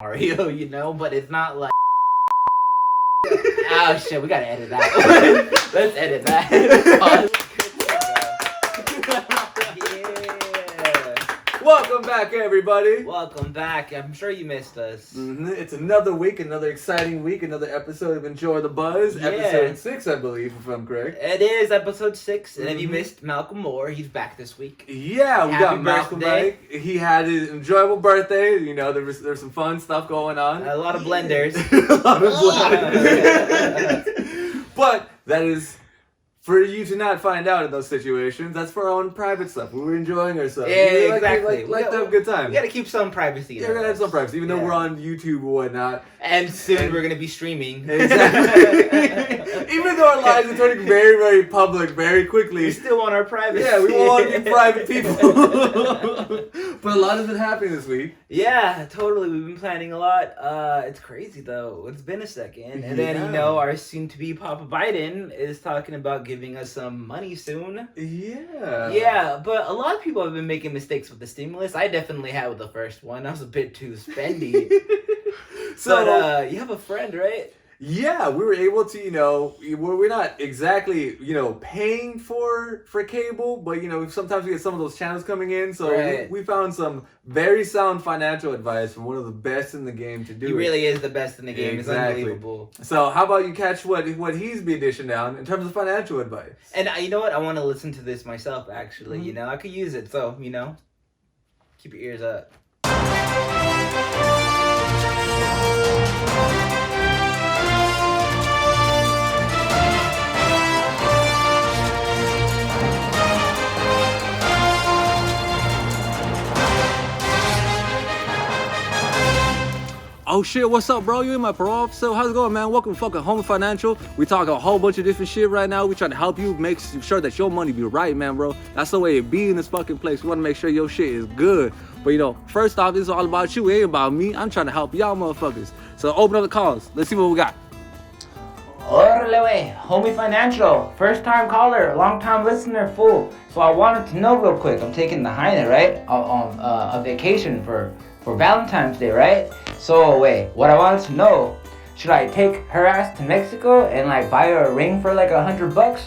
Mario, but it's not like. Oh shit, we gotta edit that. Let's edit that. Welcome back, everybody. Welcome back. I'm sure you missed us. It's another week, another exciting week, another episode of Enjoy the Buzz. Yeah. Episode 6, I believe, if I'm correct. It is episode 6, and if you missed Malcolm Moore, he's back this week. Yeah, we Happy got Malcolm birthday. back. He had his enjoyable birthday. There was some fun stuff going on. A lot of blenders. A lot of blenders. But that is for you to not find out in those situations. That's for our own private stuff. We were enjoying ourselves. Yeah, exactly. Like to have a good time. We gotta keep some privacy. Yeah, we're gonna have some privacy, even though we're on YouTube or whatnot. And soon we're gonna be streaming. Exactly. Even though our lives are turning very, very public very quickly. We still want our privacy. Yeah, we want to be private people. But a lot has been happening this week. Yeah, totally. We've been planning a lot. It's crazy though. It's been a second. And then, our soon-to-be Papa Biden is talking about giving us some money soon. Yeah. Yeah, but a lot of people have been making mistakes with the stimulus. I definitely had with the first one. I was a bit too spendy. But you have a friend, right? Yeah, we were able to, we're not exactly, paying for cable, but, sometimes we get some of those channels coming in. So we found some very sound financial advice from one of the best in the game to do it. He really is the best in the game. Exactly. It's unbelievable. So how about you catch what he's been dishing down in terms of financial advice? And you know what? I want to listen to this myself, actually. I could use it. So, keep your ears up. Oh shit, what's up, bro? You in my parole officer? How's it going, man? Welcome to fucking Home Financial. We talking a whole bunch of different shit right now. We trying to help you make sure that your money be right, man, bro. That's the way it be in this fucking place. We want to make sure your shit is good. But first off, this is all about you. It ain't about me. I'm trying to help y'all motherfuckers. So open up the calls. Let's see what we got. Orale, Homie Financial, first time caller, long time listener, fool. So I wanted to know real quick, I'm taking the Heine, right, on a vacation for Valentine's Day, right? So wait, what I wanted to know, should I take her ass to Mexico and buy her a ring for $100?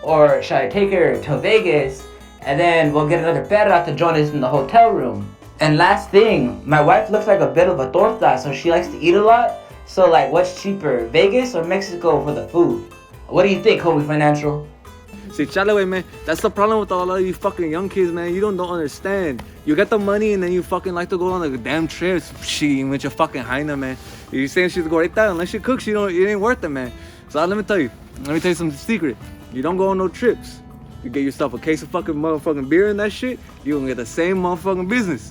Or should I take her to Vegas and then we'll get another perra to join us in the hotel room? And last thing, my wife looks like a bit of a torta, so she likes to eat a lot. So what's cheaper, Vegas or Mexico for the food? What do you think, Homie Financial? See, chale, man, that's the problem with a lot of you fucking young kids, man. You don't understand. You get the money and then you fucking like to go on damn trips. Shit, with your fucking Heina, man. You're saying she's go right there. Unless she cooks, it ain't worth it, man. So let me tell you some secret. You don't go on no trips. You get yourself a case of fucking motherfucking beer and that shit, you gonna get the same motherfucking business.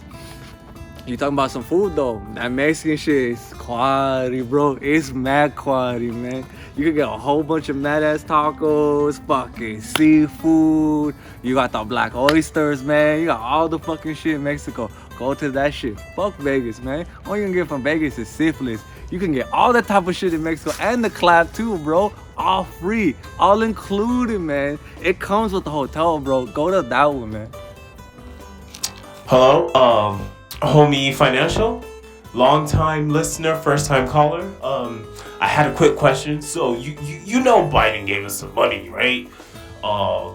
You talking about some food though? That Mexican shit is quality, bro. It's mad quality, man. You can get a whole bunch of mad ass tacos, fucking seafood. You got the black oysters, man. You got all the fucking shit in Mexico. Go to that shit. Fuck Vegas, man. All you can get from Vegas is syphilis. You can get all that type of shit in Mexico and the clap too, bro. All free, all included, man. It comes with the hotel, bro. Go to that one, man. Hello, Homie Financial, long time listener, first time caller. I had a quick question. So you know Biden gave us some money, right? I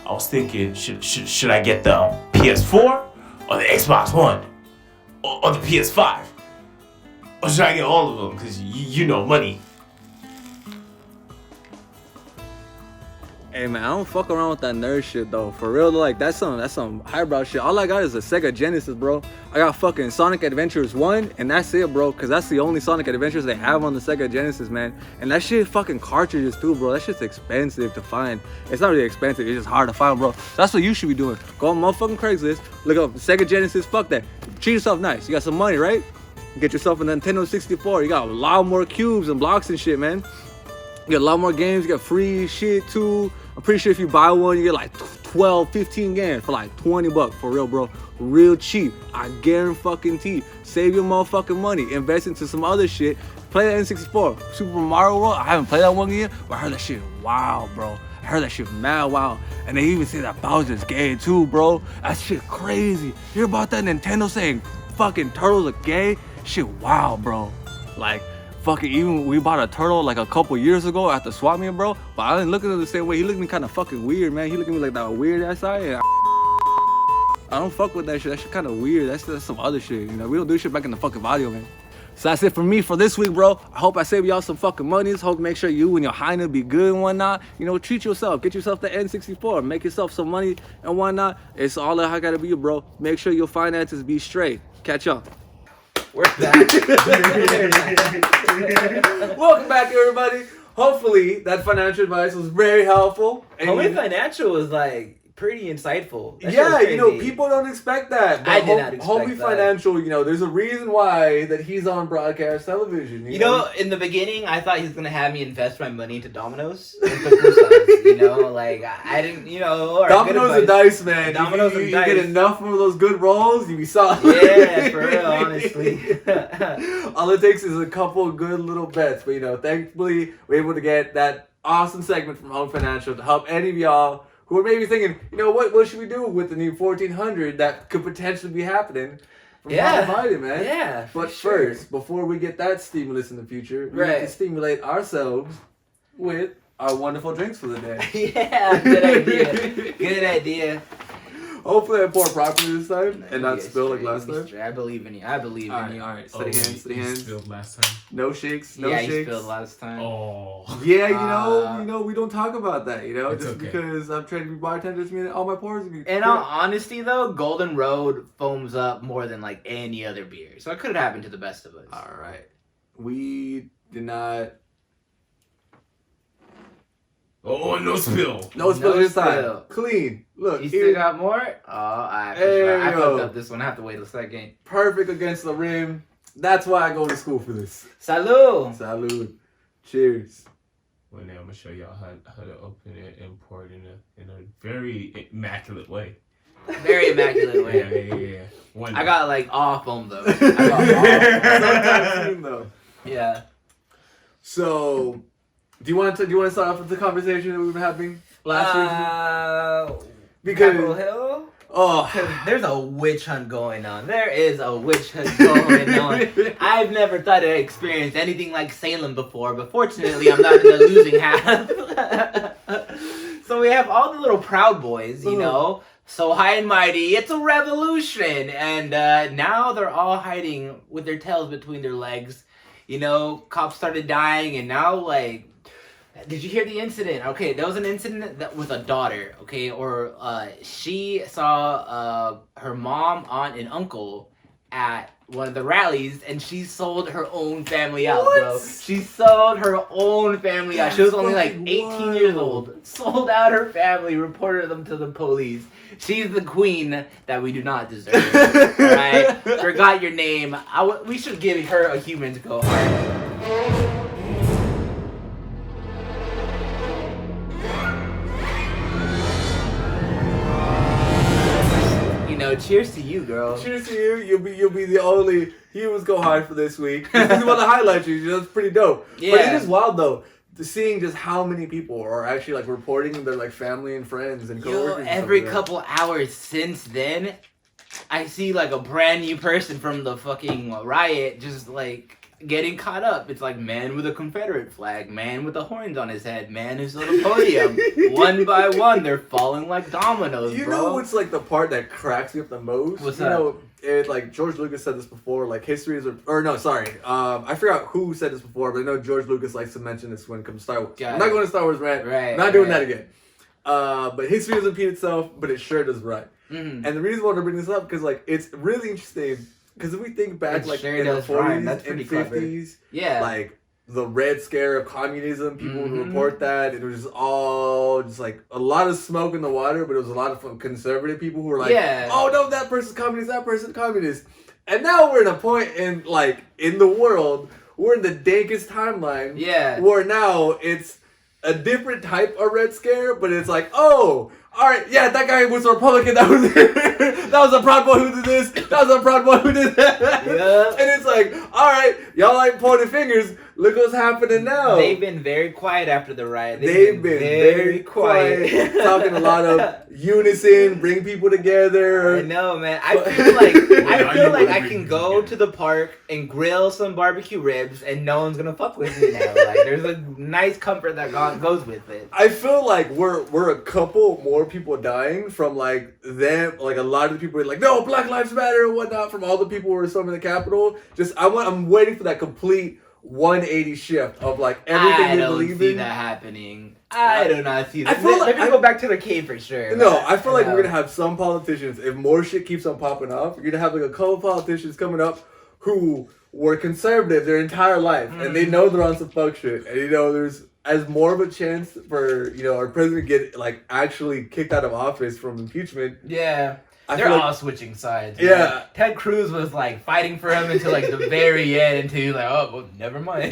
was thinking, should I get the PS4 or the Xbox One or the PS5, or should I get all of them? Cause you know money. Hey man, I don't fuck around with that nerd shit though. For real, that's some highbrow shit. All I got is a Sega Genesis, bro. I got fucking Sonic Adventures 1, and that's it, bro. Cause that's the only Sonic Adventures they have on the Sega Genesis, man. And that shit fucking cartridges too, bro. That shit's expensive to find. It's not really expensive, it's just hard to find, bro. That's what you should be doing. Go on motherfucking Craigslist, look up Sega Genesis, fuck that. Treat yourself nice. You got some money, right? Get yourself a Nintendo 64. You got a lot more cubes and blocks and shit, man. You get a lot more games, you got free shit too. I'm pretty sure if you buy one, you get 12, 15 games for $20, for real, bro. Real cheap. I guarantee. Save your motherfucking money. Invest into some other shit. Play the N64. Super Mario World. I haven't played that one yet, but I heard that shit wow, bro. I heard that shit mad wow. And they even say that Bowser's gay too, bro. That shit crazy. Hear about that Nintendo saying fucking turtles are gay? shit, wow, bro. Like, fucking, even we bought a turtle like a couple years ago at the swap meet, bro. But I didn't look at him the same way. He looked at me kind of fucking weird, man. He looked at me like that weird ass eye. And I don't fuck with that shit. That shit kind of weird. That's some other shit, you know. We don't do shit back in the fucking audio, man. So that's it for me for this week, bro. I hope I saved y'all some fucking monies. Hope make sure you and your hyena be good and whatnot. You know, treat yourself. Get yourself the N64. Make yourself some money and whatnot. It's all that I gotta be, bro. Make sure your finances be straight. Catch y'all. We're back. Welcome back, everybody. Hopefully that financial advice was very helpful. Homie Financial was like pretty insightful. That Yeah, you know, people don't expect that. But I did not expect Homie that. Financial, you know, there's a reason why that he's on broadcast television. You know, in the beginning, I thought he was gonna have me invest my money into Domino's. You know, like I didn't. You know, or Domino's and dice, man. Domino's you and dice. get enough of those good rolls, you be solid. Yeah, for real, honestly. All it takes is a couple good little bets. But, you know, thankfully, we're able to get that awesome segment from Home Financial to help any of y'all who are maybe thinking, you know, what should we do with the new 1400 that could potentially be happening from Biden, man? Yeah. But sure. first, before we get that stimulus in the future, we need Right. to stimulate ourselves with our wonderful drinks for the day. Yeah, good idea. Good idea. Hopefully I pour properly this time and not Yes, spill like straight, last time. straight. I believe in you. I believe in you. Alright. Steady hands, steady you hands. spilled last time. No shakes, no Yeah, shakes. you spilled last time. Oh. Yeah, you know, we don't talk about that, you know, It's just okay. because I'm trying to be bartender doesn't mean that all my pores will be. In all honesty, though, Golden Road foams up more than like any other beer, so it could have happened to the best of us. Alright. We did not. Oh, no spill. No spill this time. spill. Clean. Look, You here, still got more? Oh, I There I you go. fucked up this one. I have to wait a second. perfect against the rim. That's why I go to school for this. Salud. Salud. Cheers. Well, now I'm gonna show y'all how to open it and pour it in a very immaculate way. Very immaculate way. Yeah. One I got like all foam though. I got Sometimes clean though. Yeah. So, do you want to start off with the conversation that we've been having last week? Because Capitol Hill? oh, Because there's a witch hunt going on. There is a witch hunt going on. I've never thought I experienced anything like Salem before, but fortunately I'm not in the losing half. So we have all the little Proud Boys, you know, so high and mighty, it's a revolution. And now they're all hiding with their tails between their legs. You know, cops started dying, and now, like, did you hear the incident? Okay, there was an incident that with a daughter, okay, or she saw her mom, aunt, and uncle at one of the rallies, and she sold her own family out, bro. What? She sold her own family out. She was only like Fucking 18 years wild. old. Sold out her family, reported them to the police. She's the queen that we do not deserve. Alright? Forgot your name. We should give her a human to go hard. Cheers to you, girl. cheers to you. You'll be the only humans go hard for this week. This is one of the highlights. That's pretty dope. Yeah. But it is wild though, seeing just how many people are actually like reporting their like family and friends and Yo, coworkers. and every stuff like couple hours since then, I see like a brand new person from the fucking riot just like getting caught up. It's like man with a Confederate flag, man with the horns on his head, man who's on a podium. One by one, they're falling like dominoes, You bro. know what's like the part that cracks me up the most? What's you that? know, it like George Lucas said this before, like history is or no, sorry. I forgot who said this before, but I know George Lucas likes to mention this when it comes to Star Wars. Got I'm not it. going to Star Wars rant. Right, I'm not doing right. that again. But history doesn't repeat itself, but it sure does right. Mhm. And the reason why I want to bring this up because like it's really interesting because if we think back It like sure in the does rhyme. 40s That's and pretty clever. 50s, Yeah. like the Red Scare of communism, people would Mhm. report that, and it was just all just like a lot of smoke in the water, but it was a lot of conservative people who were like, Yeah. oh no, that person's communist, that person's communist. And now we're in a point in like in the world, we're in the dankest timeline Yeah. where now it's a different type of Red Scare, but it's like, oh, all right, yeah, that guy was a Republican. That was that was a Proud Boy who did this. That was a Proud Boy who did that. Yeah. And it's like, all right, y'all like pointing fingers. Look what's happening now. They've been very quiet after the riot. They've been very quiet. Talking a lot of unison, bring people together. I know, man. I feel like I can go to the park and grill some barbecue ribs and no one's gonna fuck with me now. Like, there's a nice comfort that goes with it. I feel like we're a couple more people dying from like them. Like a lot of the people are like, no, Black Lives Matter and whatnot. From all the people who were storming the Capitol. I'm waiting for that complete 180 shift of like everything we believe in. I don't see that happening. I do not see that. I feel like Let me go back to the cave for sure. No, I feel like we're gonna have some politicians. If more shit keeps on popping up, you're gonna have like a couple of politicians coming up who were conservative their entire life, and they know they're on some fuck shit, and you know there's as more of a chance for our president to get like actually kicked out of office from impeachment. Yeah. They're all switching sides. Yeah. Man. Ted Cruz was like fighting for him until like the very end until he was like, oh, well, never mind.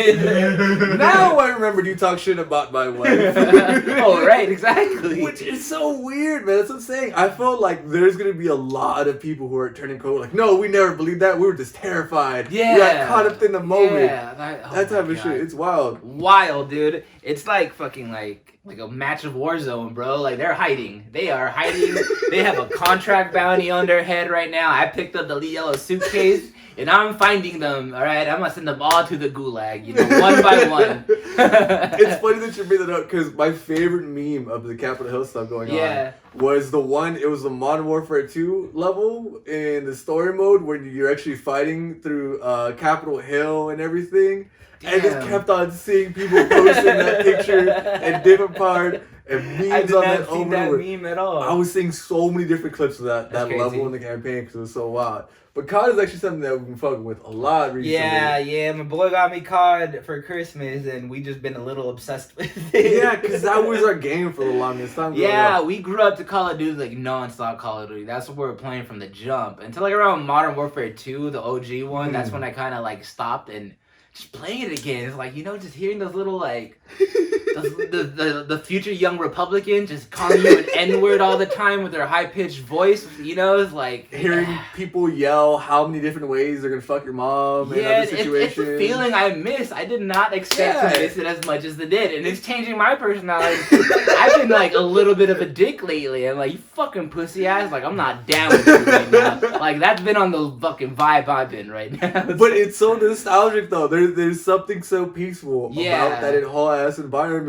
Now I remembered you talk shit about my wife. Oh, right, exactly. Which is so weird, man. That's what I'm saying. I feel like there's going to be a lot of people who are turning cold. Like, no, we never believed that. We were just terrified. Yeah. We got caught up in the moment. Yeah. That type of shit. It's wild. Wild, dude. It's like fucking like a match of Warzone, bro. Like, they're hiding. They are hiding. They have a contract bounty on their head right now. I picked up the yellow suitcase, and I'm finding them, all right? I'm going to send them all to the gulag, one by one. It's funny that you bring that up, because my favorite meme of the Capitol Hill stuff going on was it was the Modern Warfare 2 level in the story mode where you're actually fighting through Capitol Hill and everything. Damn. I just kept on seeing people posting that picture and different part and memes on that. I did not see that meme at all. I was seeing so many different clips of that level in the campaign because it was so wild. But COD is actually something that we've been fucking with a lot recently. Yeah. My boy got me COD for Christmas, and we just been a little obsessed with it. Yeah, because that was our game for the longest time. Yeah, we grew up to Call of Duty, like non-stop Call of Duty. That's what we were playing from the jump. Until like around Modern Warfare 2, the OG one, that's when I kind of like stopped and just playing it again. It's like, just hearing those little like the future young Republican just calling you an N-word all the time with their high-pitched voice, it's like hearing people yell how many different ways they're gonna fuck your mom and other situations. It's a feeling I miss. I did not expect to miss it as much as they did, and it's changing my personality. I've been like a little bit of a dick lately. I'm like, you fucking pussy ass, like I'm not down with you right now. Like that's been on the fucking vibe I've been right now. But it's so nostalgic though. There's something so peaceful about that whole ass environment.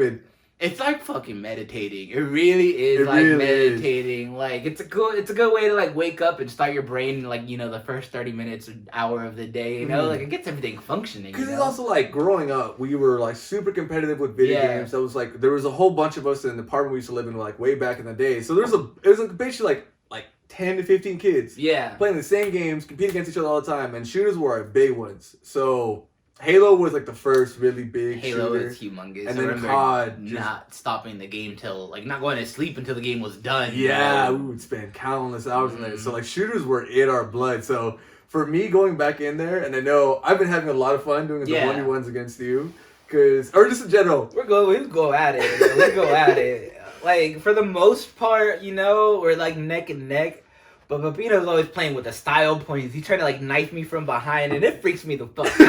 It's like fucking meditating. It really is meditating. Like it's a good way to like wake up and start your brain like the first 30 minutes or hour of the day. Like it gets everything functioning. Because it's also like growing up, we were like super competitive with video games. That was like there was a whole bunch of us in the apartment we used to live in like way back in the day. So it was like basically like 10 to 15 kids. Playing the same games, competing against each other all the time, and shooters were our big ones. So Halo was like the first really big Halo shooter. is humongous. And then COD not stopping the game till like not going to sleep until the game was done. Yeah, we would spend countless hours in there. So like shooters were in our blood. So for me going back in there, and I know I've been having a lot of fun doing the 1v1s against you, or just in general. We go at it. We go at it. Like for the most part, we're like neck and neck. But Pepino's always playing with the style points. He's trying to like knife me from behind, and it freaks me the fuck out.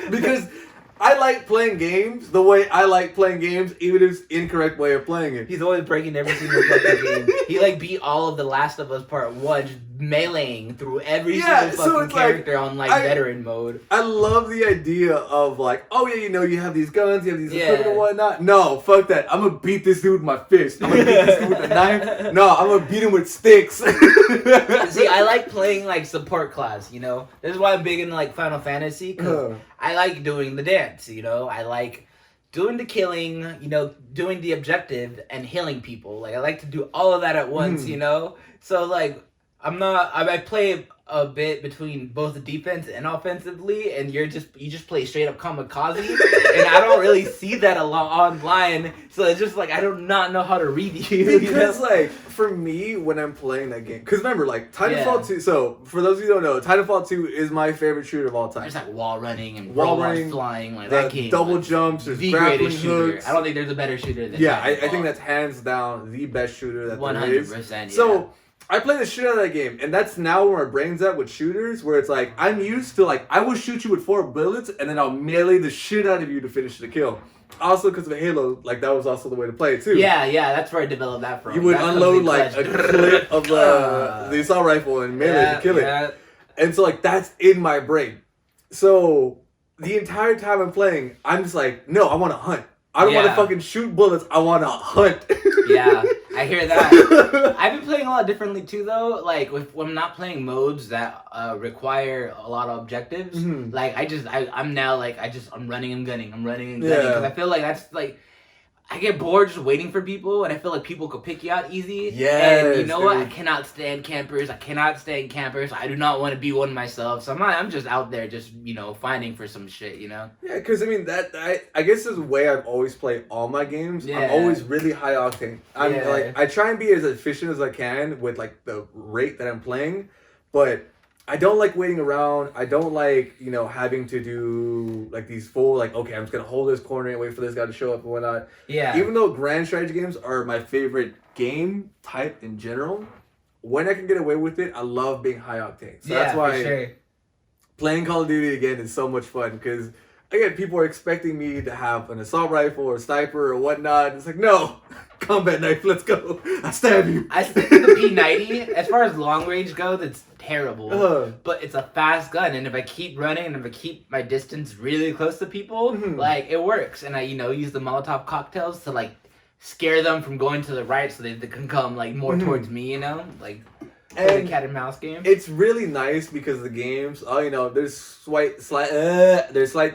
Because I like playing games the way I like playing games, even if it's incorrect way of playing it. He's always breaking every single fucking game. He like beat all of The Last of Us Part 1, just meleeing through every single fucking character on like veteran mode. I love the idea of like, oh yeah, you have these guns, you have these equipment and whatnot. No, fuck that. I'm gonna beat this dude with my fist. I'm gonna beat this dude with a knife. No, I'm gonna beat him with sticks. See, I like playing like support class, This is why I'm big into like Final Fantasy, because I like doing the dance, I like doing the killing, doing the objective and healing people. Like I like to do all of that at once, So like I play a bit between both the defense and offensively, and you just play straight up kamikaze, and I don't really see that a lot online. So it's just like I do not know how to read you. Because like for me, when I'm playing that game, because remember like Titanfall 2. So for those of you who don't know, Titanfall 2 is my favorite shooter of all time. There's like wall running and robots flying, like that game. Double jumps, there's the grappling greatest shooter. hooks. I don't think there's a better shooter than Yeah, I think that's hands down the best shooter that 100%. there is. 100%. Yeah. So I play the shit out of that game, and that's now where my brain's at with shooters, where it's like, I'm used to, like, I will shoot you with 4 bullets, and then I'll melee the shit out of you to finish the kill. Also, because of Halo, like, that was also the way to play it, too. Yeah, that's where I developed that from. You would unload, like, a clip of the assault rifle and melee to kill it. And so, like, that's in my brain. So, the entire time I'm playing, I'm just like, no, I want to hunt. I don't want to fucking shoot bullets. I want to hunt. Yeah, I hear that. I've been playing a lot differently too, though. Like when I'm not playing modes that require a lot of objectives. Mm-hmm. Like I'm now like I'm running and gunning. Because I feel like that's like I get bored just waiting for people, and I feel like people could pick you out easy. Yes, and you know what? I cannot stand campers. I do not want to be one myself. So I'm just out there, just finding for some shit. Yeah, because I mean I guess is the way I've always played all my games. Yeah. I'm always really high octane. Like I try and be as efficient as I can with like the rate that I'm playing, but I don't like waiting around. I don't like, having to do like these full, like, okay, I'm just going to hold this corner and wait for this guy to show up and whatnot. Yeah. Even though grand strategy games are my favorite game type in general, when I can get away with it, I love being high octane. So that's why playing Call of Duty again is so much fun because, again, people are expecting me to have an assault rifle or a sniper or whatnot. It's like, no, combat knife, let's go. I stab you. I stick with the P90. As far as long range goes, it's terrible. But it's a fast gun, and if I keep running and if I keep my distance really close to people, like, it works. And I, use the Molotov cocktails to, like, scare them from going to the right so they can come, like, more towards me, like... And the cat and mouse game. It's really nice because the games, there's slight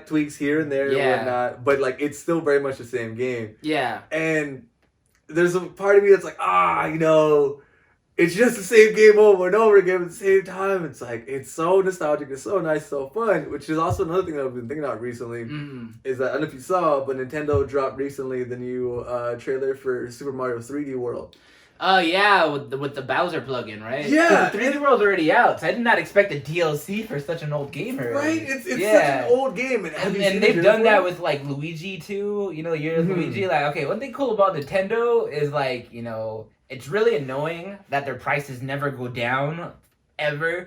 tweaks here and there and whatnot, but like it's still very much the same game. Yeah. And there's a part of me that's like, it's just the same game over and over again at the same time. It's like it's so nostalgic, it's so nice, so fun. Which is also another thing that I've been thinking about recently is that I don't know if you saw, but Nintendo dropped recently the new trailer for Super Mario 3D World. Oh yeah, with the Bowser plugin, right? Yeah, the 3D World's already out, so I did not expect a DLC for such an old game already. Right, it's such an old game, and they've done that with like Luigi too. You're Luigi. Like, okay, one thing cool about Nintendo is like it's really annoying that their prices never go down ever.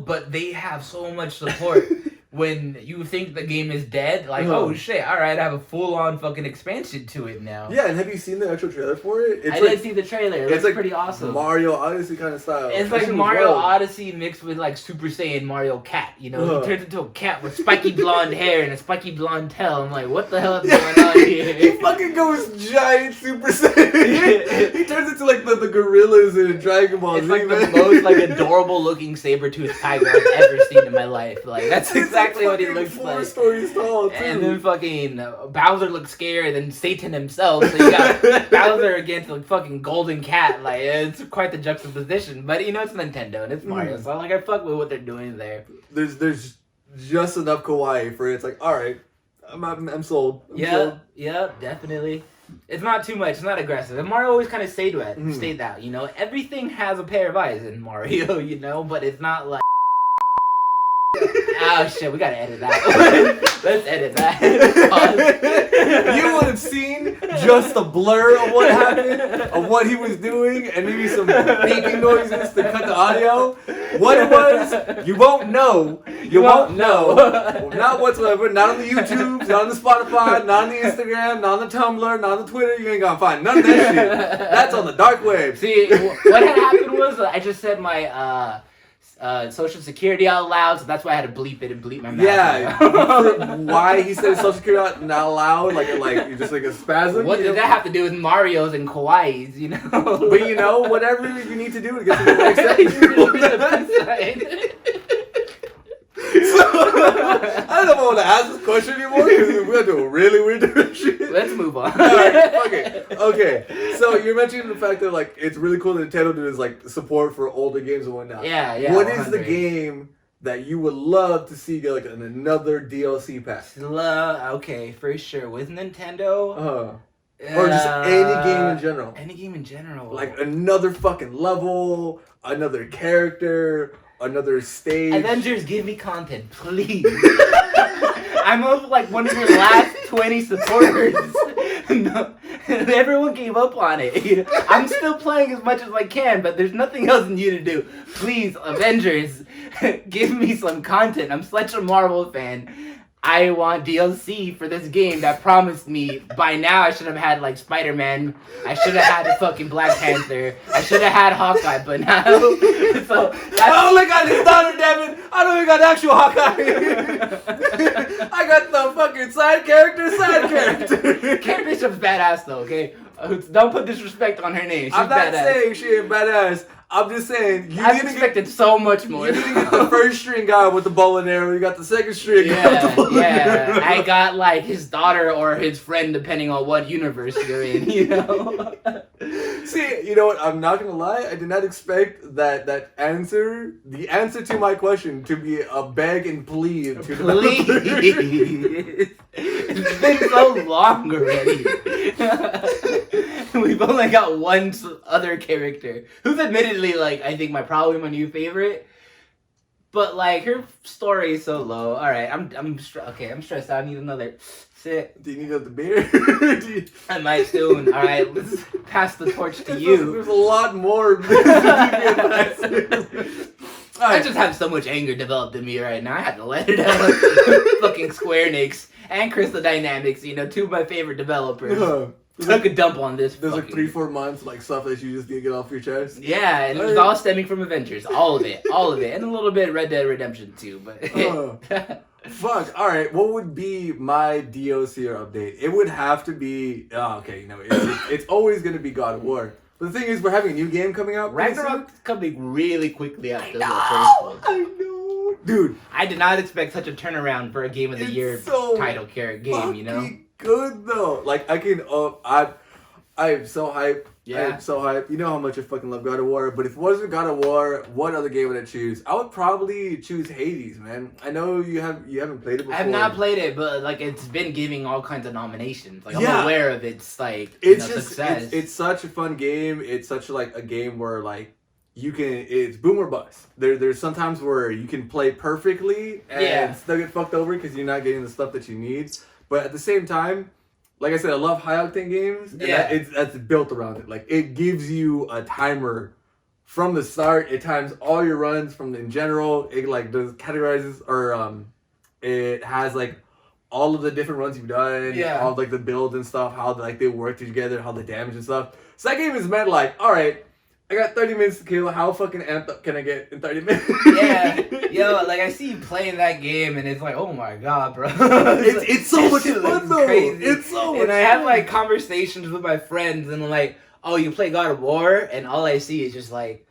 But they have so much support. When you think the game is dead, like, oh shit, alright, I have a full-on fucking expansion to it now. Yeah, and have you seen the actual trailer for it? I did see the trailer. It looks like pretty awesome. Mario Odyssey kind of style. It's like Mario Odyssey mixed with like Super Saiyan Mario Cat. He turns into a cat with spiky blonde hair and a spiky blonde tail. I'm like, what the hell is going on here? He fucking goes giant Super Saiyan. He turns into like the gorillas in Dragon Ball Z. It's like the most like adorable looking saber-toothed tiger I've ever seen in my life. Like that's exactly what he looks like. 4 stories tall, too. And then fucking Bowser looks scary than Satan himself. So you got Bowser against a fucking golden cat. Like, it's quite the juxtaposition. But it's Nintendo and it's Mario. So like I fuck with what they're doing there. There's just enough kawaii for it. It's like, alright, I'm sold. Yeah, definitely. It's not too much. It's not aggressive. And Mario always kind of stayed out. Everything has a pair of eyes in Mario, but it's not like... Oh shit, we gotta edit that. Let's edit that. You would have seen just a blur of what happened, of what he was doing, and maybe some beeping noises to cut the audio. What it was, you won't know. You won't know. Not whatsoever. Not on the YouTube, not on the Spotify, not on the Instagram, not on the Tumblr, not on the Twitter. You ain't gonna find none of that shit. That's on the dark web. See, what had happened was I just said my social security out loud, so that's why I had to bleep it and bleep my mouth. Yeah, why he said social security out not loud, like you just like a spasm. What does that have to do with Mario's and Kawaii's, But whatever you need to do to get to the next episode. So, I don't know if I want to ask this question anymore because we're going to do a really weird direction. Let's move on. Alright, okay. Okay, so you're mentioning the fact that like it's really cool that Nintendo does like support for older games and whatnot. Yeah. What is the game that you would love to see get like another DLC pack? Okay, for sure. With Nintendo. Or just any game in general. Any game in general. Like another fucking level, another character, another stage. Avengers, give me content, please. I'm of like one of your last 20 supporters. No, everyone gave up on it. I'm still playing as much as I can, but there's nothing else in you to do. Please, Avengers, give me some content. I'm such a Marvel fan. I want DLC for this game that promised me by now I should have had like Spider-Man. I should have had a fucking Black Panther. I should have had Hawkeye, but now so I only got this Donner, damn it! I don't even got the actual Hawkeye. I got the fucking side character. Kate Bishop's badass though, okay? Don't put disrespect on her name. She's I'm not badass. saying she ain't badass. I'm just saying I expected so much more. You didn't get the first string guy with the bow and arrow. You got the second string guy with the bow and arrow. I got like his daughter or his friend, depending on what universe you're in. You know. See, you know what? I'm not gonna lie. I did not expect the answer to my question, to be a beg and plead. Please. It's been so long already. We've only got one other character who's admittedly like I think probably my new favorite, but like her story is so low. All right, I'm stressed out. I need another sit. Do you need another beer? I might soon. All right, let's pass the torch to you. There's a lot more. I just have so much anger developed in me right now. I had to let it out. Fucking Square Enix and Crystal Dynamics, two of my favorite developers. Took a dump on this. There's like 3-4 months, like stuff that you just need to get off your chest. Yeah, and it was all stemming from Avengers. All of it. And a little bit Red Dead Redemption 2, but... Fuck, alright, what would be my DLC or update? It would have to be... it's always going to be God of War. But the thing is, we're having a new game coming out. Ragnarok's coming really quickly after the first one. I know! Dude. I did not expect such a turnaround for a Game of the Year title game, you know? Good though. Like I can I am so hyped. Yeah. I am so hyped. You know how much I fucking love God of War, but if it wasn't God of War, what other game would I choose? I would probably choose Hades, man. I know you haven't played it before. I have not played it, but like it's been giving all kinds of nominations. Like I'm aware of its like success. It's such a fun game. It's such like a game where like it's boom or bust. There's sometimes where you can play perfectly and still get fucked over because you're not getting the stuff that you need. But at the same time, like I said, I love high octane games. And that's built around it. Like it gives you a timer from the start. It times all your runs in general. It like does categorizes or it has like all of the different runs you've done. Yeah. All like the builds and stuff. How like they work together. How the damage and stuff. So that game is meant like, all right, I got 30 minutes to kill. How fucking amped up can I get in 30 minutes? Yeah. Yo, like I see you playing that game and it's like, oh my god, bro. it's so much fun though. Crazy. It's so much And I fun. have like conversations with my friends and like, oh, you play God of War? And all I see is just like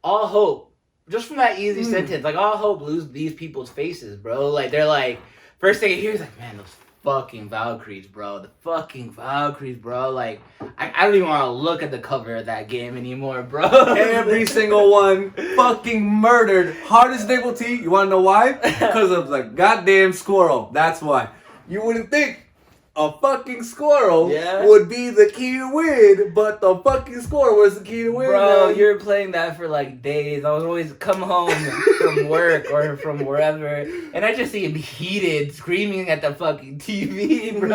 all hope. Just from that easy sentence, like all hope lose these people's faces, bro. Like they're like, first thing you hear is like, man, those fucking Valkyries, bro. The fucking Valkyries, bro. Like, I don't even want to look at the cover of that game anymore, bro. Every single one fucking murdered. Hard as nickel T. You want to know why? Because of the goddamn squirrel. That's why. You wouldn't think a fucking squirrel would be the key to win, but the fucking squirrel was the key to win. Bro, man. you're playing that for like days. I would always come home from work or from wherever, and I just see him heated, screaming at the fucking TV, bro.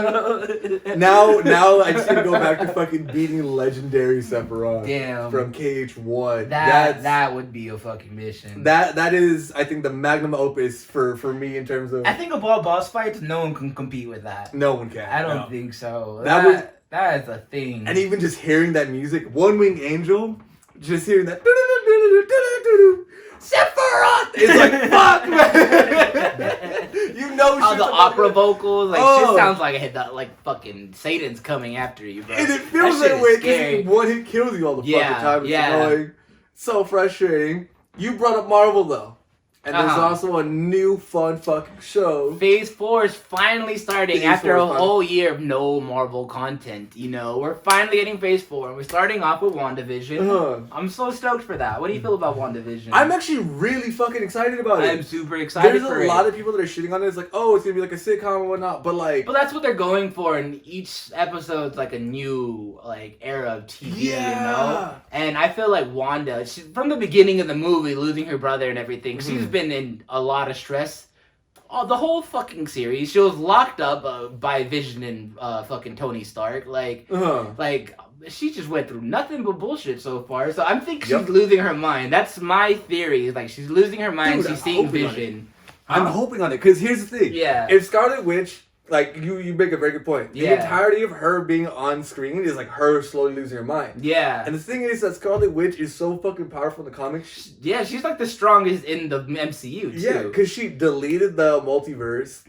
Now I just need to go back to fucking beating legendary Sephiroth. Damn. From KH1. That would be a fucking mission. That is, I think, the magnum opus for me in terms of... I think of all boss fights, no one can compete with that. No one can. I don't think so. That is a thing. And even just hearing that music, One Wing Angel, just hearing that Sephiroth! It's like, fuck, man! You know how the opera vocals, like, shit sounds like fucking Satan's coming after you, bro. And it feels that way because one hit kills you all the fucking time. It's annoying. So frustrating. You brought up Marvel, though. And there's also a new fun fucking show. Phase 4 is finally starting after a whole year of no Marvel content. You know, we're finally getting Phase 4. And we're starting off with WandaVision. I'm so stoked for that. What do you feel about WandaVision? I'm actually really fucking excited about it. I'm super excited for it. There's a lot of people that are shitting on it. It's like, oh, it's gonna be like a sitcom and whatnot. But like... But that's what they're going for. And each episode's like a new like era of TV, you know? And I feel like Wanda, from the beginning of the movie, losing her brother and everything, she's been in a lot of stress. Oh, the whole fucking series, she was locked up by Vision and fucking Tony Stark. Like she just went through nothing but bullshit so far. So I'm thinking she's losing her mind. That's my theory. Like she's losing her mind. Dude, she's seeing Vision. I'm hoping on it because here's the thing. Yeah. If Scarlet Witch. Like, you make a very good point. The entirety of her being on screen is, like, her slowly losing her mind. Yeah. And the thing is that Scarlet Witch is so fucking powerful in the comics. Yeah, she's, like, the strongest in the MCU, too. Yeah, because she deleted the multiverse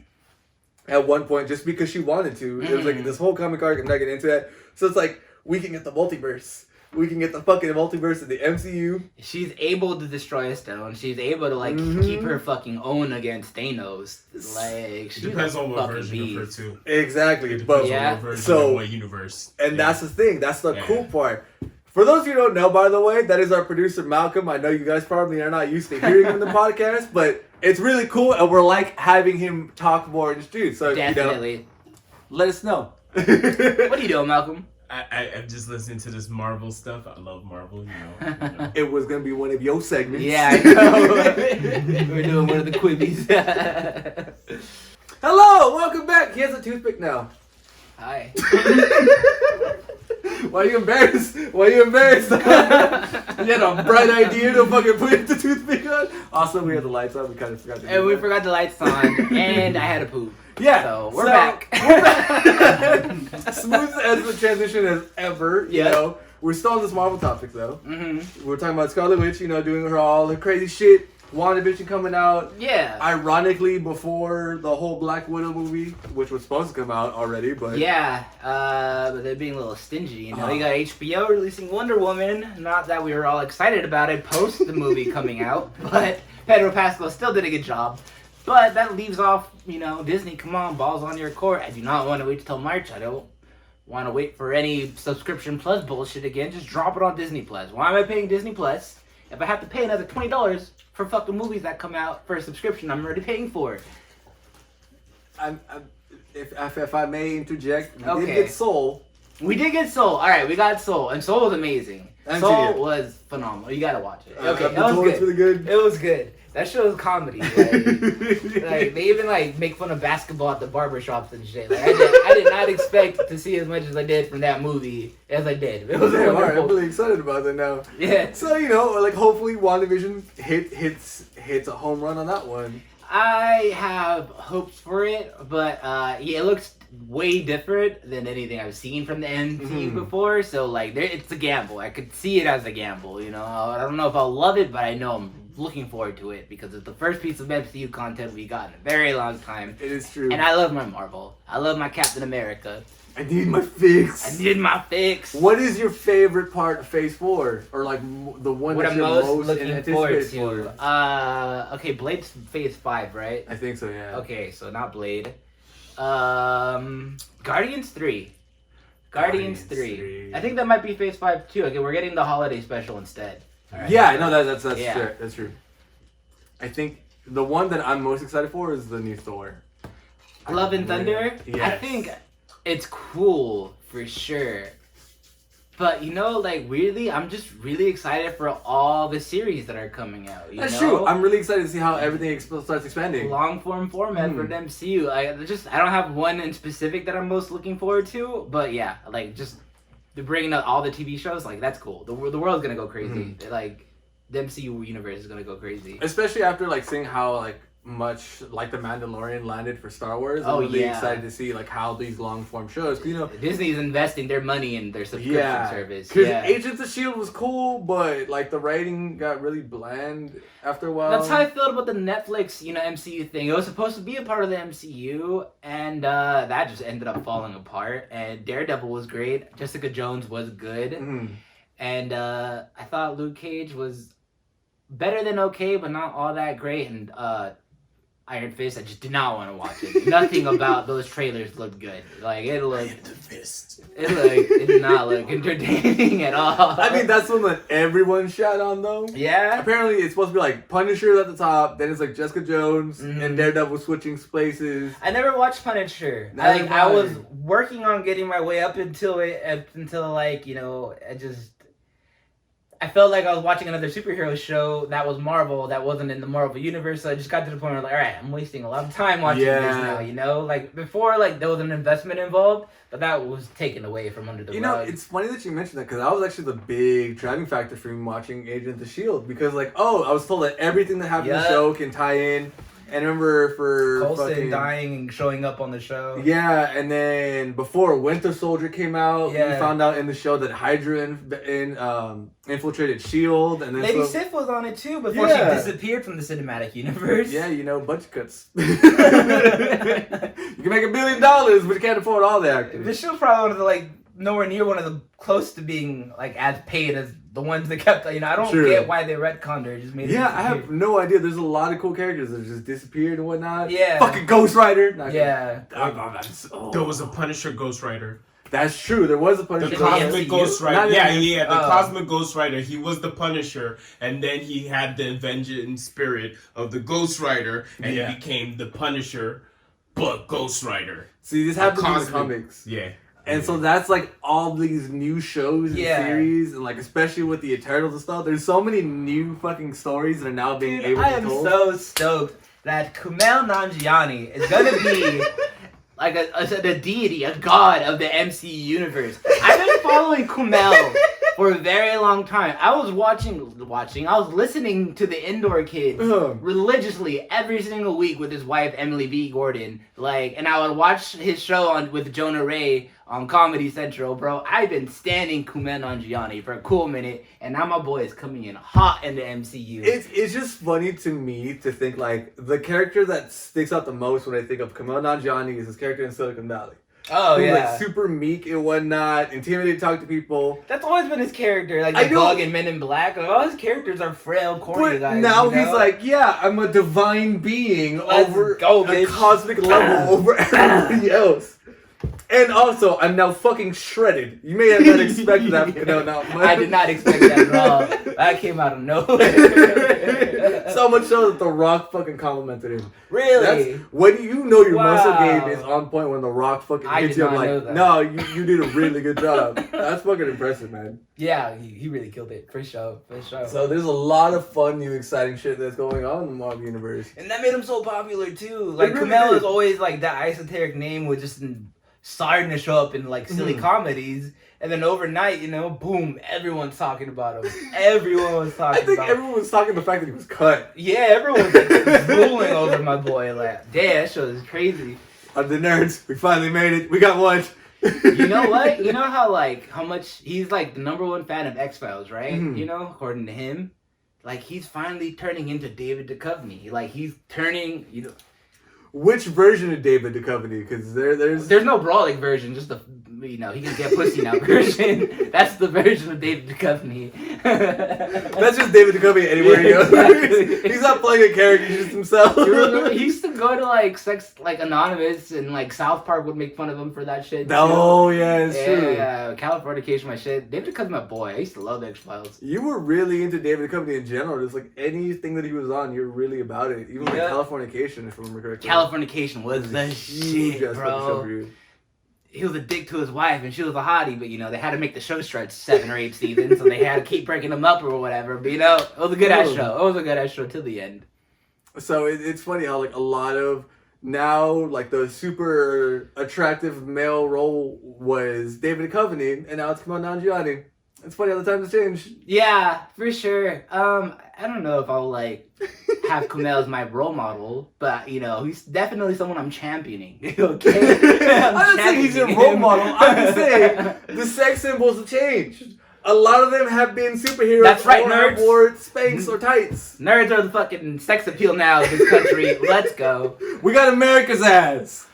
at one point just because she wanted to. It was, like, this whole comic arc. I'm not getting into that. So it's like, we can get the multiverse. We can get the fucking multiverse in the MCU. She's able to destroy a stone. She's able to like keep her fucking own against Thanos. Like she depends on what version of her too. Exactly. It depends on what version of what universe. And that's the thing. That's the cool part. For those of you who don't know, by the way, that is our producer Malcolm. I know you guys probably are not used to hearing him in the podcast, but it's really cool, and we're like having him talk more in the street. So definitely, let us know. What are you doing, Malcolm? I'm just listening to this Marvel stuff. I love Marvel, you know. It was going to be one of your segments. Yeah, I know. We're doing one of the Quibbies. Hello, welcome back. He has a toothpick now. Hi. Why are you embarrassed? Why are you embarrassed? You had a bright idea to fucking put the toothpick on. Also, we had the lights on. We kind of forgot to do And we forgot the lights on. And I had a poop. Yeah. So we're back. Smooth as the transition as ever. You know. We're still on this Marvel topic, though. We're talking about Scarlet Witch, you know, doing all the crazy shit. WandaVision coming out. Yeah. Ironically, before the whole Black Widow movie, which was supposed to come out already, but... Yeah, but they're being a little stingy, you know? You got HBO releasing Wonder Woman. Not that we were all excited about it post the movie coming out, but Pedro Pascal still did a good job. But that leaves off, you know, Disney, come on, balls on your court. I do not want to wait till March. I don't want to wait for any subscription plus bullshit again. Just drop it on Disney Plus. Why am I paying Disney Plus if I have to pay another $20 for fucking movies that come out for a subscription I'm already paying for? If I may interject, we did get Soul. We did get Soul. All right, we got Soul, and Soul was amazing. Soul was phenomenal. You gotta watch it. Okay, that was good. Really good. It was good. That show is comedy. Like they even like make fun of basketball at the barbershops and shit. Like I did not expect to see as much as I did from that movie as I did. It was wonderful. Right, I'm really excited about that now. Yeah. So you know, like hopefully WandaVision hits a home run on that one. I have hopes for it, but yeah, it looks way different than anything I've seen from the MCU before. So like, it's a gamble. I could see it as a gamble. You know, I don't know if I'll love it, but I know I'm looking forward to it because it's the first piece of MCU content we got in a very long time. It is true. And I love my Marvel. I love my Captain America. I need my fix. I need my fix. What is your favorite part of Phase 4? Or like the one that you're most looking forward to? Okay, Blade's Phase 5, right? I think so, yeah. Okay, so not Blade. Guardians 3. Guardians 3. I think that might be Phase 5 too. Okay, we're getting the holiday special instead. Right. Yeah, I know that's true. That's true. I think the one that I'm most excited for is the new Thor. Love and Thunder? Yes. I think it's cool for sure. But you know, like weirdly, I'm just really excited for all the series that are coming out. That's true. I'm really excited to see how everything starts expanding. Long form format for the MCU. I don't have one in specific that I'm most looking forward to. But yeah, like just they're bringing out all the TV shows. Like that's cool. The world's gonna go crazy. Like the MCU universe is gonna go crazy. Especially after like seeing how like much like the Mandalorian landed for Star Wars. I'm really excited to see like how these long form shows. You know, Disney's investing their money in their subscription service. Because Agents of S.H.I.E.L.D. was cool, but like the writing got really bland after a while. That's how I felt about the Netflix, MCU thing. It was supposed to be a part of the MCU, and that just ended up falling apart. And Daredevil was great. Jessica Jones was good, and I thought Luke Cage was better than okay, but not all that great. And Iron Fist, I just did not want to watch it. Nothing about those trailers looked good. Like it looked. The fist. It did not look entertaining at all. I mean, that's one that everyone shot on, though. Yeah. Apparently, it's supposed to be like Punisher at the top, then it's like Jessica Jones and Daredevil switching places. I never watched Punisher. Neither I was working on getting my way up until like, you know, I felt like I was watching another superhero show that was Marvel, that wasn't in the Marvel universe, so I just got to the point where like, alright, I'm wasting a lot of time watching this now, you know? Like, before, like, there was an investment involved, but that was taken away from under the rug. You know, it's funny that you mentioned that, because that was actually the big driving factor for me watching Agent of S.H.I.E.L.D., because, like, I was told that everything that happened in the show can tie in. And I remember for Coulson dying and showing up on the show. Yeah, and then before Winter Soldier came out, we found out in the show that Hydra infiltrated S.H.I.E.L.D. And then Lady Sif was on it too before she disappeared from the cinematic universe. Yeah, you know, budget cuts. You can make $1 billion, but you can't afford all the actors. The show probably was like nowhere near one of the close to being like as paid as the ones that kept, you know, I don't get why they retconned her. Just made it I have no idea. There's a lot of cool characters that just disappeared and whatnot. Yeah. Fucking Ghost Rider. There was a Punisher Ghost Rider. That's true. There was a Punisher. The Cosmic Ghost Rider. Yeah. The Cosmic Ghost Rider. He was the Punisher, and then he had the vengeance spirit of the Ghost Rider, and he became the Punisher, but Ghost Rider. See, this happens in the comics. Yeah. And so that's like all these new shows and series, and like especially with the Eternals and stuff. There's so many new fucking stories that are now being able to be told. I am so stoked that Kumail Nanjiani is gonna be like a deity, a god of the MCU universe. I've been following Kumail for a very long time. I was I was listening to the Indoor Kids religiously every single week with his wife Emily V. Gordon. And I would watch his show with Jonah Ray on Comedy Central, bro. I've been standing Kumail Nanjiani for a cool minute, and now my boy is coming in hot in the MCU. It's just funny to me to think like the character that sticks out the most when I think of Kumail Nanjiani is his character in Silicon Valley. Oh, who's yeah. Like super meek and whatnot, intimidated to talk to people. That's always been his character, like the Bug and Men in Black. Like, all his characters are frail, corny guys. Now he's like, yeah, I'm a divine being over a cosmic level over everybody else. And also, I'm now fucking shredded. You may have not expected that. No, I did not expect that at all. That came out of nowhere. So much so that The Rock fucking complimented him. Really? When you know your muscle game is on point when The Rock fucking hits you. I'm like, no, you did a really good job. That's fucking impressive, man. Yeah, he really killed it. For sure. So there's a lot of fun, new, exciting shit that's going on in the Marvel universe. And that made him so popular, too. Like, really Kumail is always, like, that esoteric name with just starting to show up in like silly comedies, and then overnight, you know, boom, everyone's talking about him. Everyone was talking about him. I think everyone was talking the fact that he was cut. Yeah, everyone was like drooling over my boy. Like, damn, that show is crazy. I'm the nerds. We finally made it. We got one. You know what? You know how much he's like the #1 fan of X-Files, right? Mm-hmm. You know, according to him, like he's finally turning into David Duchovny. Like he's turning, you know. Which version of David Duchovny? Because there's no brawling version, just the he can get pussy now version. That's the version of David Duchovny. That's just David Duchovny anywhere he goes. He's not playing a character, he's just himself. You remember, he used to go to like Sex Anonymous, and like South Park would make fun of him for that shit. Oh yeah, it's true. Yeah, Californication, my shit. David Duchovny's my boy. I used to love X-Files. You were really into David Duchovny in general. Just like anything that he was on, you're really about it. Even like Californication, if I remember correctly. Californication was the shit, bro. He was a dick to his wife, and she was a hottie, but, you know, they had to make the show stretch 7 or 8 seasons, so they had to keep breaking them up or whatever, but, you know, it was a good-ass show. It was a good-ass show till the end. So it's funny how, like, a lot of now, like, the super attractive male role was David Duchovny, and now it's Kumail Nanjiani. It's funny how the times have changed. Yeah, for sure. I don't know if I'll, like, have Kumail as my role model, but, you know, he's definitely someone I'm championing. Okay? I'm not saying he's your role model. I'm just saying the sex symbols have changed. A lot of them have been superheroes. That's right, nerds. Or Spanx or tights. Nerds are the fucking sex appeal now of this country. Let's go. We got America's ass.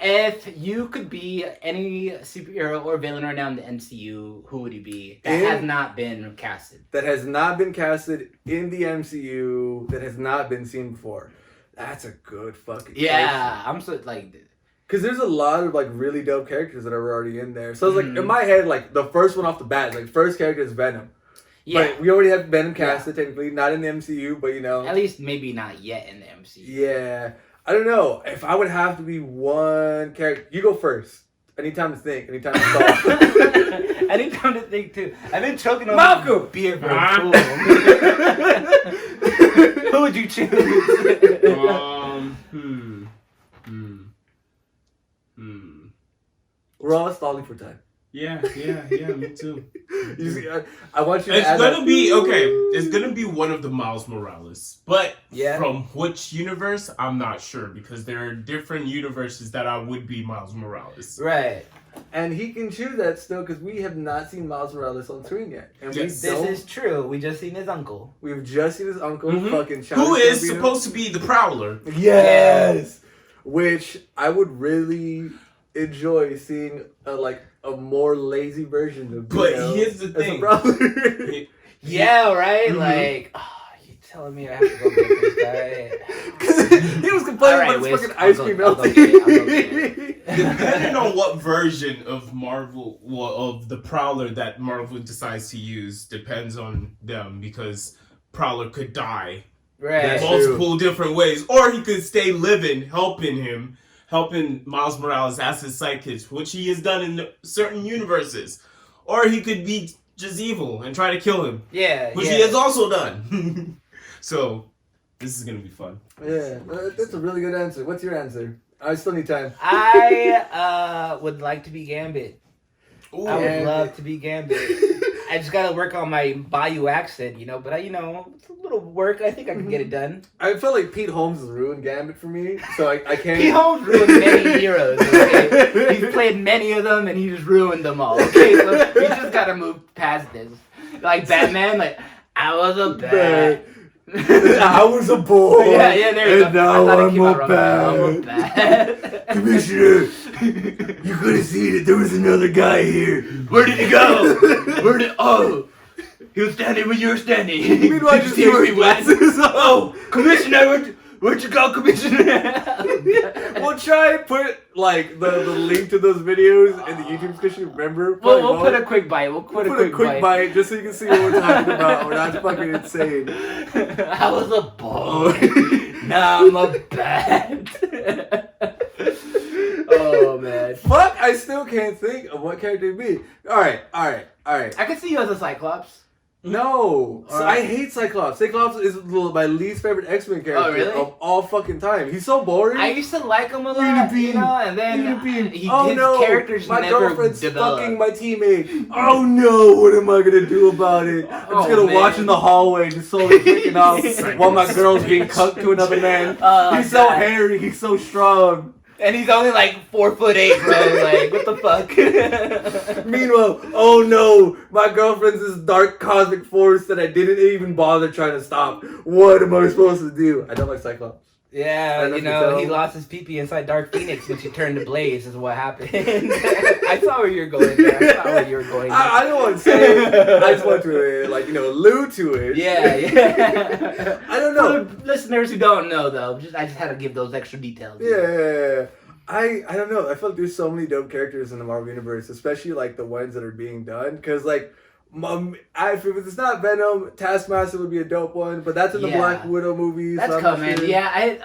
If you could be any superhero or villain right now in the MCU, who would you be? That has not been casted. That has not been casted in the MCU. That has not been seen before. That's a good fucking question. I'm so like. Because there's a lot of like really dope characters that are already in there. So it's like in my head, like the first one off the bat, like first character is Venom. Yeah. But we already have Venom casted technically, not in the MCU, but you know. At least maybe not yet in the MCU. Yeah. I don't know. If I would have to be one character, you go first. Anytime to think, anytime to thought. Anytime to think too. I've been choking on Malcolm! Beer for Who would you choose? We're all stalling for time. Yeah, me too. You see, I want you to It's gonna be okay. It's gonna be one of the Miles Morales, but from which universe, I'm not sure because there are different universes that I would be Miles Morales. Right. And he can choose that still because we have not seen Miles Morales on screen yet. And this is true. We just seen his uncle. We've just seen his uncle fucking who is supposed to be the Prowler. Yes! Which I would really enjoy seeing a more lazy version of. But here's the thing. Yeah, right? Like, you telling me I have to go get this guy? Because he was complaining about his fucking ice cream melting. Depending on what version of Marvel, of the Prowler that Marvel decides to use, depends on them because Prowler could die multiple different ways, or he could stay living, helping Miles Morales as his sidekick, which he has done in certain universes, or he could be just evil and try to kill him, which he has also done. So this is gonna be fun. Yeah, that's a really good answer. What's your answer? I still need time. I would like to be Gambit. Ooh, I would love to be Gambit. I just gotta work on my Bayou accent, but it's a little work. I think I can get it done. I feel like Pete Holmes has ruined Gambit for me, so I can't. Pete Holmes ruined many heroes. Okay? He's played many of them, and he just ruined them all. Okay, so we just gotta move past this. Like Batman, like I was a bat. I was a boy. Yeah, there you and go. Now I'm a bat. Commissioner, you could have seen it. There was another guy here. Where did he go? He was standing where you were standing. Meanwhile, Did you see where he went? Oh, Commissioner, where'd you go, Commissioner? We'll try and put the link to those videos in the YouTube description. Remember? We'll put a quick bite. We'll put a quick bite just so you can see what we're talking about. We're not fucking insane. I was a boy. Now I'm a bat. Oh man. Fuck! I still can't think of what character to be. All right. I can see you as a Cyclops. No, I hate Cyclops. Cyclops is my least favorite X-Men character of all fucking time. He's so boring. I used to like him a lot, and then his character's my never girlfriend's developed. fucking my teammate. Oh no, what am I gonna do about it? I'm just gonna watch in the hallway, just slowly freaking out while my girl's being cucked to another man. He's so hairy, he's so strong. And he's only like 4'8", bro. Like, what the fuck? Meanwhile, oh no, my girlfriend's this dark cosmic force that I didn't even bother trying to stop. What am I supposed to do? I don't like Cyclops. Yeah, he lost his pee-pee inside Dark Phoenix when she turned to Blaze is what happened. I saw where you're going there. I don't want to say it. I just want to, allude to it. Yeah. I don't know. For the listeners who don't know, though, I just had to give those extra details. Yeah. I don't know. I feel like there's so many dope characters in the Marvel Universe, especially, the ones that are being done. Because, if it's not Venom, Taskmaster would be a dope one, but that's in the Black Widow movies. That's coming. Sure. Yeah,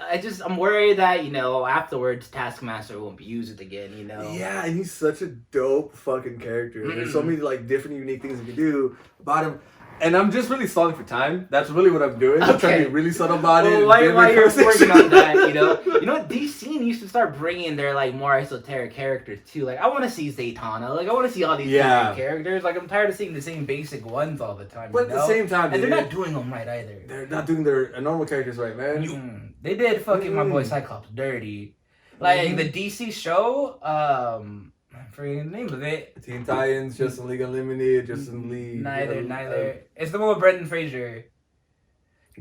I'm worried that, afterwards Taskmaster won't be used again, Yeah, and he's such a dope fucking character. Mm-hmm. There's so many, different unique things you can do about him. And I'm just really stalling for time. That's really what I'm doing. I'm trying to be really subtle about it. While you're working on that, you know what? DC needs to start bringing their more esoteric characters too. I want to see Zatanna. I want to see all these different characters. I'm tired of seeing the same basic ones all the time. But at the same time, and they're not doing them right either. They're not doing their normal characters right, man. They did fucking my boy Cyclops dirty. The DC show. I forget the name of it. Teen Titans, Justice League Unlimited, Justice League. Neither. It's the one with Brendan Fraser.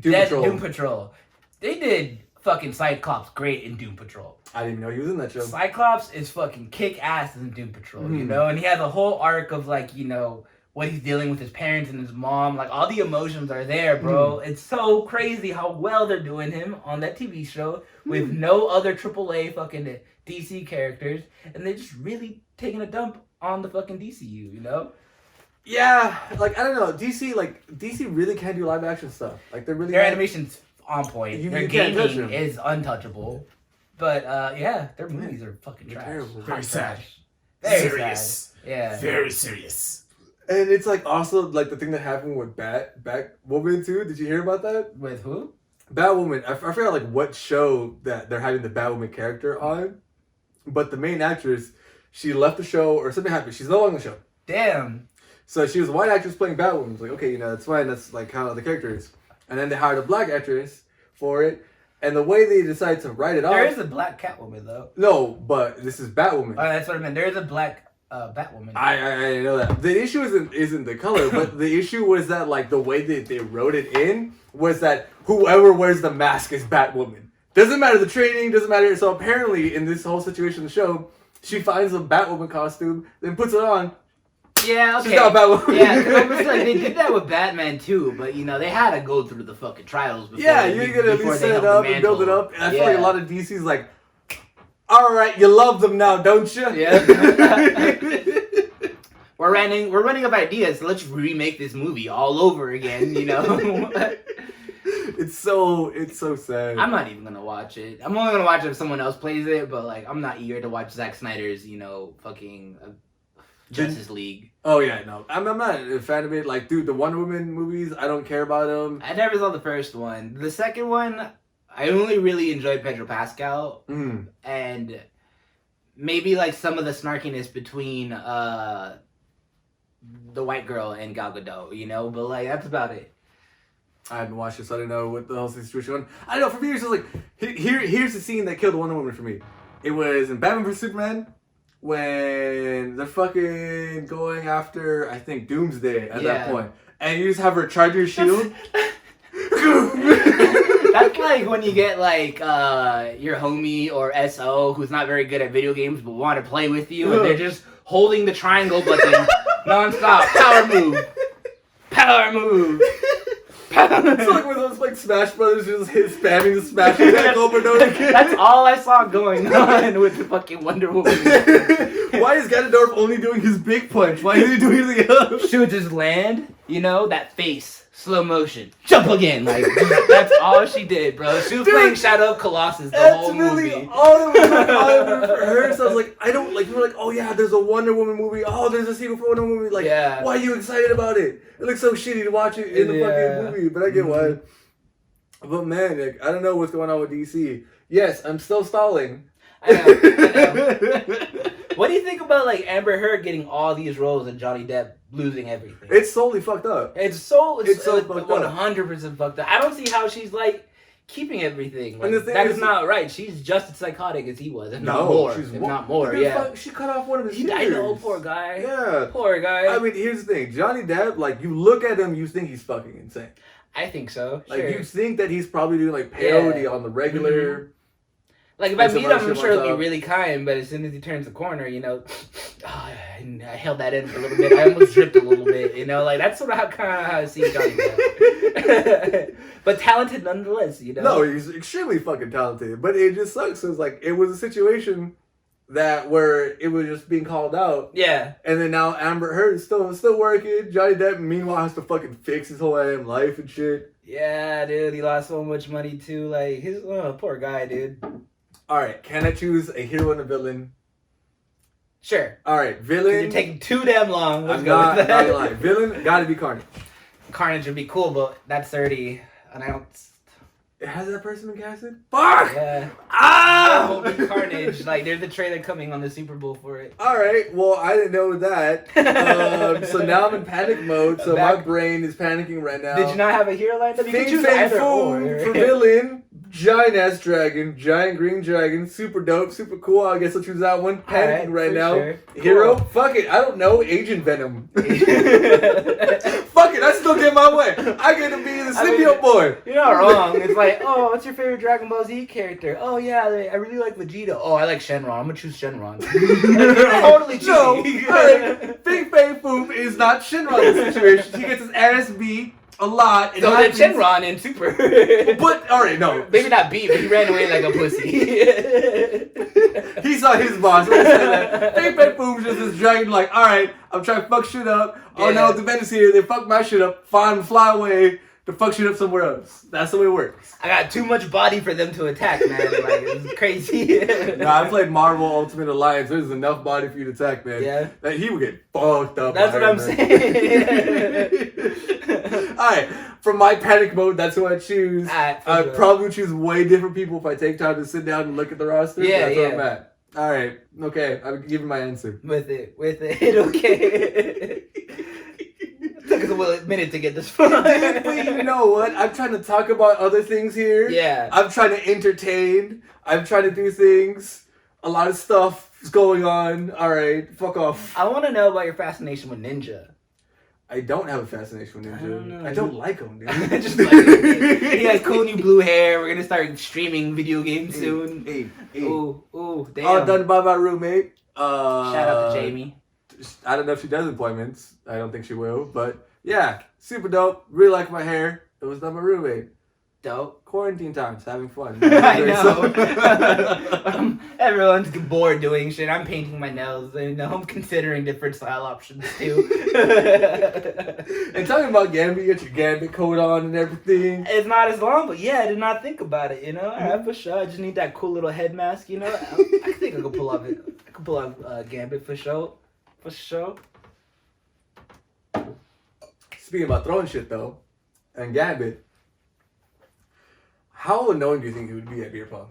Doom Patrol. They did fucking Cyclops great in Doom Patrol. I didn't even know he was in that show. Cyclops is fucking kick ass in Doom Patrol, you know, and he has a whole arc of like, you know, what he's dealing with his parents and his mom. Like all the emotions are there, bro. It's so crazy how well they're doing him on that TV show with no other AAA fucking DC characters, and they're just really taking a dump on the fucking DCU, you know? Yeah, like I don't know, DC really can't do live action stuff. Like they're really their animation's on point. Their you can't touch gaming them. is untouchable. But yeah, their movies are fucking trash. terrible. Very sad. Very Serious. sad. Yeah. Very serious. And it's like also like the thing that happened with Batwoman too. Did you hear about that? With who? Batwoman. I forgot like what show that they're having the Batwoman character on, but the main actress, she left the show or something happened. She's no longer on the show. Damn. So she was a white actress playing Batwoman. It's like, okay, you know, that's fine. That's like how the character is. And then they hired a black actress for it. And the way they decided to write it off. There is a black Catwoman though. No, but this is Batwoman. That's what I meant. There is a black Batwoman. I know that. The issue isn't the color, but the issue was that like the way that they wrote it in was that whoever wears the mask is Batwoman. Doesn't matter the training, doesn't matter. So apparently in this whole situation in the show, she finds a Batwoman costume, then puts it on. Yeah, okay. She's not Batwoman. Yeah, because I was like, they did that with Batman too, but you know, they had to go through the fucking trials before. Yeah, you're gonna at before least they set it held up the and build it mantle. up. And I feel like a lot of DC's like, alright, you love them now, don't you? Yeah. We're running up ideas. So let's remake this movie all over again. You know. It's so sad. I'm not even gonna watch it. I'm only gonna watch it if someone else plays it. But like, I'm not eager to watch Zack Snyder's, you know, fucking Justice League. Oh yeah, no, I'm not a fan of it. Like, dude, the Wonder Woman movies, I don't care about them. I never saw the first one. The second one, I only really enjoyed Pedro Pascal and maybe like some of the snarkiness between the white girl and Gal Gadot, you know. But like, that's about it. I haven't watched it, so I don't know what the hell's the situation was. I don't know, for me, it's just like, here's the scene that killed Wonder Woman for me. It was in Batman vs. Superman, when they're fucking going after, I think, Doomsday at that point. And you just have her charge your shield. That's like when you get like your homie or SO who's not very good at video games but want to play with you, and they're just holding the triangle button non-stop. Power move. Power move. It's like when those like Smash Brothers just spamming the Smash attack over and over again. That's all I saw going on with the fucking Wonder Woman. Why is Ganondorf only doing his big punch? Why is he doing anything else? She would just land, you know, that face, slow motion, jump again. Like, that's all she did, bro. She was playing Shadow of Colossus the whole movie. That's really all it was for her. So I was like, I don't, like, we were like, oh yeah, there's a Wonder Woman movie. Oh, there's a sequel for Wonder Woman movie. Like, why are you excited about it? It looks so shitty to watch it in the fucking movie. But I get why. But man, like, I don't know what's going on with DC. Yes, I'm still stalling. I know. What do you think about like Amber Heard getting all these roles and Johnny Depp losing everything? It's solely fucked up. It's so fucked up. 100% fucked up. I don't see how she's like keeping everything. Like, And the thing that is is not right. She's just as psychotic as he was, if not No, more. she's If wo- not more, Because yeah. She cut off one of his I fingers. know, poor guy. Yeah. Poor guy. I mean, here's the thing. Johnny Depp, like, you look at him, you think he's fucking insane. I think so. Like, Sure. you think that he's probably doing, like, peyote on the regular. Like, if I That's meet about him, I'm shit sure he'll like be that. really kind, but as soon as he turns the corner, you know, I held that in for a little bit. I almost dripped a little bit, you know? Like, that's sort of how I see Johnny Depp. But talented nonetheless, you know? No, he's extremely fucking talented. But it just sucks. It's like, it was a situation where it was just being called out. Yeah. And then now Amber Heard is still working. Johnny Depp, meanwhile, has to fucking fix his whole damn life and shit. Yeah, dude, he lost so much money, too. Like, his poor guy, dude. Alright, can I choose a hero and a villain? Sure. Alright, villain. You're taking too damn long. Let's I'm go not with that. gonna lie. Villain, gotta be Carnage. Carnage would be cool, but that's 30 announced. Has that person been casted? Fuck! Yeah. Ah! Holding Carnage. Like, there's a trailer coming on the Super Bowl for it. Alright, well, I didn't know that. So now I'm in panic mode, so my brain is panicking right now. Did you not have a hero lined up? You can Fing choose Fang either or. Foom for villain. Giant ass dragon, giant green dragon, super dope, super cool. I guess I'll choose that one. Panicking right now. Sure. Hero, Cool. fuck it. I don't know. Agent Venom. Fuck it. I still get my way. I get to be the symbiote boy. You're not wrong. It's like, oh, what's your favorite Dragon Ball Z character? Oh yeah, I really like Vegeta. Oh, I like Shenron. I'm gonna choose Shenron. Totally cheating. No, Big Fei Foom is not Shenron in this situation. He gets his ass beat a lot. So did Shenron in Super. But, alright, no. Maybe not beat, but he ran away like a pussy. He saw his boss. Big Fei Foom just is dragging like, alright, I'm trying to fuck shit up. Oh no, the men is here. They fuck my shit up. Fine, fly away to fuck shit up somewhere else. That's the way it works. I got too much body for them to attack, man. Like, it's crazy. Nah, I played Marvel Ultimate Alliance. There's enough body for you to attack, man. Yeah. That he would get fucked up. That's what I'm saying. Alright, from my panic mode, that's who I choose. I probably would choose way different people if I take time to sit down and look at the roster. Yeah, that's where I'm at. Alright, okay, I'm giving my answer. With it, okay. Took us a minute to get this far. But you know what? I'm trying to talk about other things here. Yeah. I'm trying to entertain. I'm trying to do things. A lot of stuff is going on. Alright, fuck off. I want to know about your fascination with Ninja. I don't have a fascination with Ninja. I don't like him, dude. Just like him. He has cool new blue hair. We're gonna start streaming video games soon. Hey. Ooh, damn. All done by my roommate. Shout out to Jamie. I don't know if she does appointments. I don't think she will. But yeah, super dope. Really like my hair. It was done by my roommate. Dope. Quarantine times, having fun. I know. Everyone's bored doing shit. I'm painting my nails. And I'm considering different style options too. And talking about Gambit, you got your Gambit coat on and everything. It's not as long, but yeah, I did not think about it. You know, for sure. I just need that cool little head mask. You know, I think I could pull off it. I could pull off Gambit for sure. For sure. Speaking about throwing shit though, and Gambit. How annoying do you think he would be at beer pong?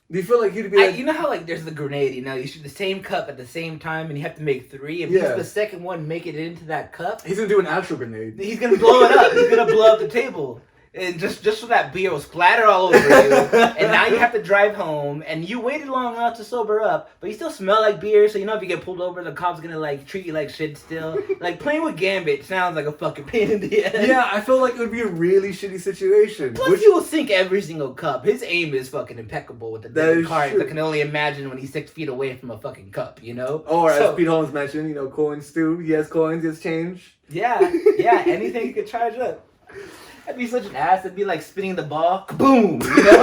Do you feel like he'd be like... you know how like there's the grenade, you know, you shoot the same cup at the same time and you have to make 3. If he's the second one, make it into that cup. He's gonna do an actual grenade. He's gonna blow it up. He's gonna blow up the table. And just so that beer will splatter all over you. And now you have to drive home. And you waited long enough to sober up. But you still smell like beer. So you know if you get pulled over, the cop's gonna like treat you like shit still. Like playing with Gambit sounds like a fucking pain in the ass. Yeah, I feel like it would be a really shitty situation. Plus he will sink every single cup. His aim is fucking impeccable with the different cards. I can only imagine when he's 6 feet away from a fucking cup, you know? Or as Pete Holmes mentioned, you know, coins too. He has coins, he has change. Yeah, anything he could charge up. That'd be such an ass. It'd be like spinning the ball. Kaboom! You know?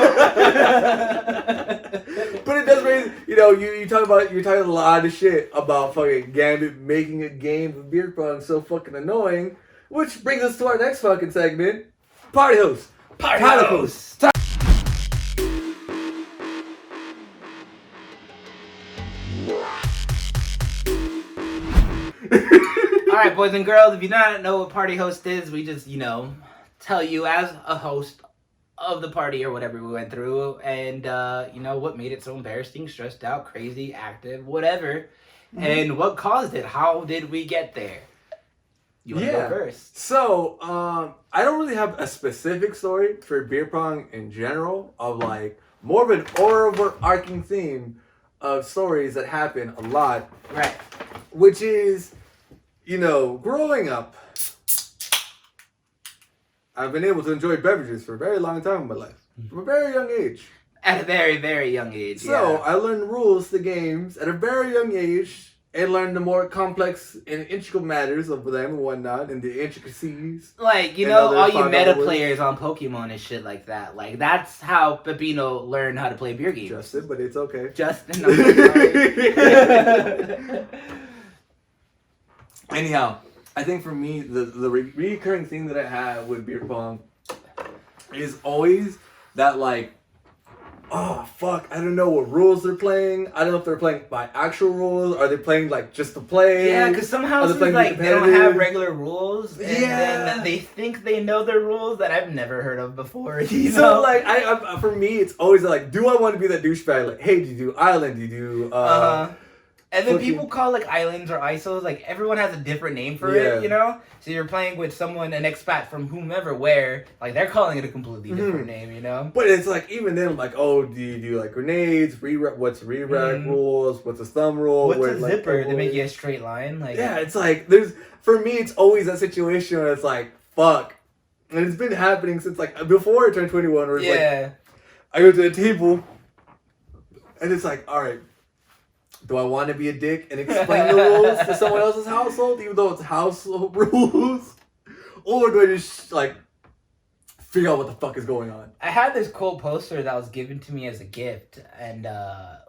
But it does raise, you know, you're talking a lot of shit about fucking Gambit making a game of beer pong so fucking annoying. Which brings us to our next fucking segment. Party host. Party host. Alright, boys and girls, if you don't know what party host is, we just, you know, tell you as a host of the party or whatever we went through, and you know what made it so embarrassing, stressed out, crazy, active, whatever, and what caused it. How did we get there? You want to go first? So I don't really have a specific story for beer pong in general, of like more of an overarching theme of stories that happen a lot, right? Which is, you know, growing up, I've been able to enjoy beverages for a very long time in my life. From a very young age. At a very, very young age, So, I learned rules to games at a very young age and learned the more complex and intricate matters of them and whatnot and the intricacies. Like, you know, all you meta players on Pokemon and shit like that. Like, that's how Pepino learned how to play beer games. Justin, but it's okay. Justin, I'm sorry. Anyhow, I think for me, the recurring thing that I have with beer pong is always that, like, oh, fuck, I don't know what rules they're playing. I don't know if they're playing by actual rules. Are they playing, like, just to play? Yeah, because some houses, like, they don't have regular rules. And then they think they know their rules that I've never heard of before. You know? So, like, for me, it's always, like, do I want to be that douchebag? Like, hey, do you do Island? Do you do, And then people call like islands or ISOs, like everyone has a different name for it, you know? So you're playing with someone, an expat from whomever, where, like they're calling it a completely different name, you know? But it's like, even then, like, oh, do you do like grenades, what's re-rack rules, what's a thumb rule? What's a zipper? They make you a straight line? Like, yeah, it's like, for me, it's always that situation where it's like, fuck. And it's been happening since like, before I turned 21, where it's like, I go to a table, and it's like, alright, do I want to be a dick and explain the rules to someone else's household, even though it's household rules? Or do I just, like, figure out what the fuck is going on? I had this cool poster that was given to me as a gift, and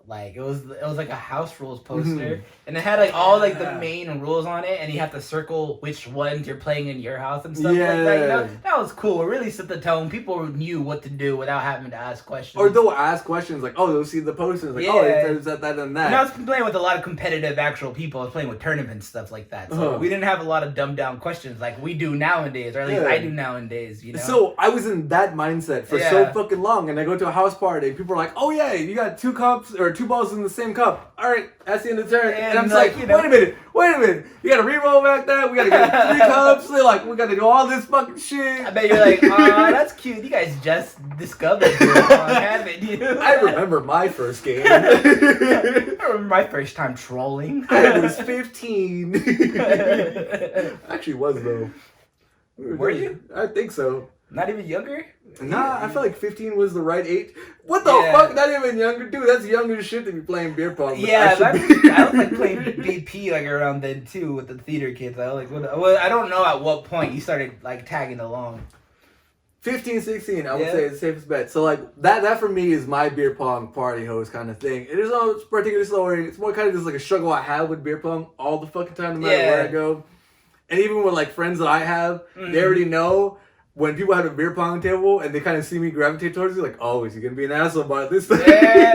like it was like a house rules poster, and it had like all like the main rules on it, and you have to circle which ones you're playing in your house and stuff like that. You know, that was cool. It really set the tone. People knew what to do without having to ask questions. Or they'll ask questions like, oh, they'll see the poster, like, oh, it says that and that. And I was playing with a lot of competitive actual people. I was playing with tournaments, stuff like that. So we didn't have a lot of dumbed down questions like we do nowadays, or at least I do nowadays. You know. So I was in that mindset for so fucking long, and I go to a house party, and people are like, oh yeah, you got 2 cups or 2 balls in the same cup. All right, that's the end of the turn. And I'm like, wait a minute, you gotta re-roll back that. We gotta get 3 cups. They're like, we gotta do all this fucking shit. I bet you're like, that's cute. You guys just discovered haven't you? I remember my first game. I remember my first time trolling. I was 15. Actually was though. Were you? I think so. Not even younger? Nah, I felt like 15 was the right age. What the fuck? Not even younger, dude. That's younger shit to be playing beer pong. Yeah, I was like playing BP like around then too with the theater kids. I was like, I don't know at what point you started like tagging along. 15, 16, I would say is the safest bet. So like that for me is my beer pong party host kind of thing. It is no particular story. It's more kind of just like a struggle I have with beer pong all the fucking time, no matter where I go. And even with like friends that I have, they already know. When people have a beer pong table and they kind of see me gravitate towards you, like, oh, is he gonna be an asshole about this thing? Yeah,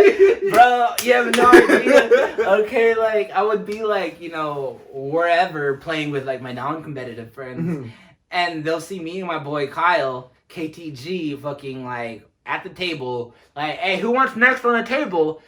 bro, you have no idea. Okay, like, I would be like, you know, wherever playing with like my non-competitive friends, and they'll see me and my boy Kyle, KTG, fucking like at the table, like, hey, who wants next on the table?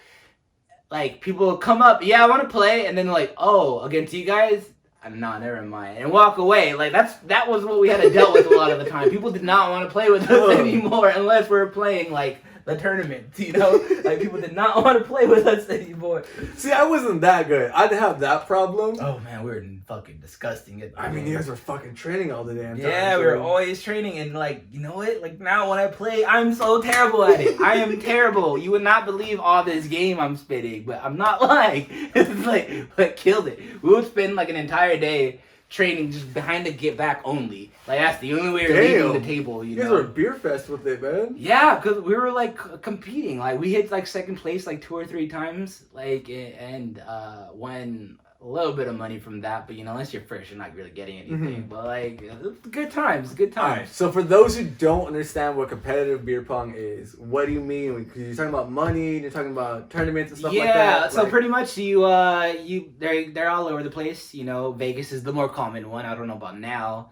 Like, people will come up, I want to play, and then like, oh, against you guys? No, never mind. And walk away. Like, that was what we had to deal with a lot of the time. People did not want to play with us anymore unless we were playing, like, the tournament, you know? Like, people did not want to play with us anymore. See, I wasn't that good. I didn't have that problem. Oh, man, we were fucking disgusting. I mean, you guys were fucking training all the damn time. Yeah, we were always training, and, like, you know what? Like, now when I play, I'm so terrible at it. I am terrible. You would not believe all this game I'm spitting, but I'm not lying. It's like, killed it. We would spend, like, an entire day training just behind the get back only. Like, that's the only way we're leaving the table, you know? You guys were beer fest with it, man. Yeah, because we were, like, competing. Like, we hit, like, second place, like, 2 or 3 times. Like, and won a little bit of money from that. But, you know, unless you're first, you're not really getting anything. But, like, good times, good times. All right, so for those who don't understand what competitive beer pong is, what do you mean? Because you're talking about money, you're talking about tournaments and stuff like that. Yeah, so pretty much they're all over the place. You know, Vegas is the more common one. I don't know about now.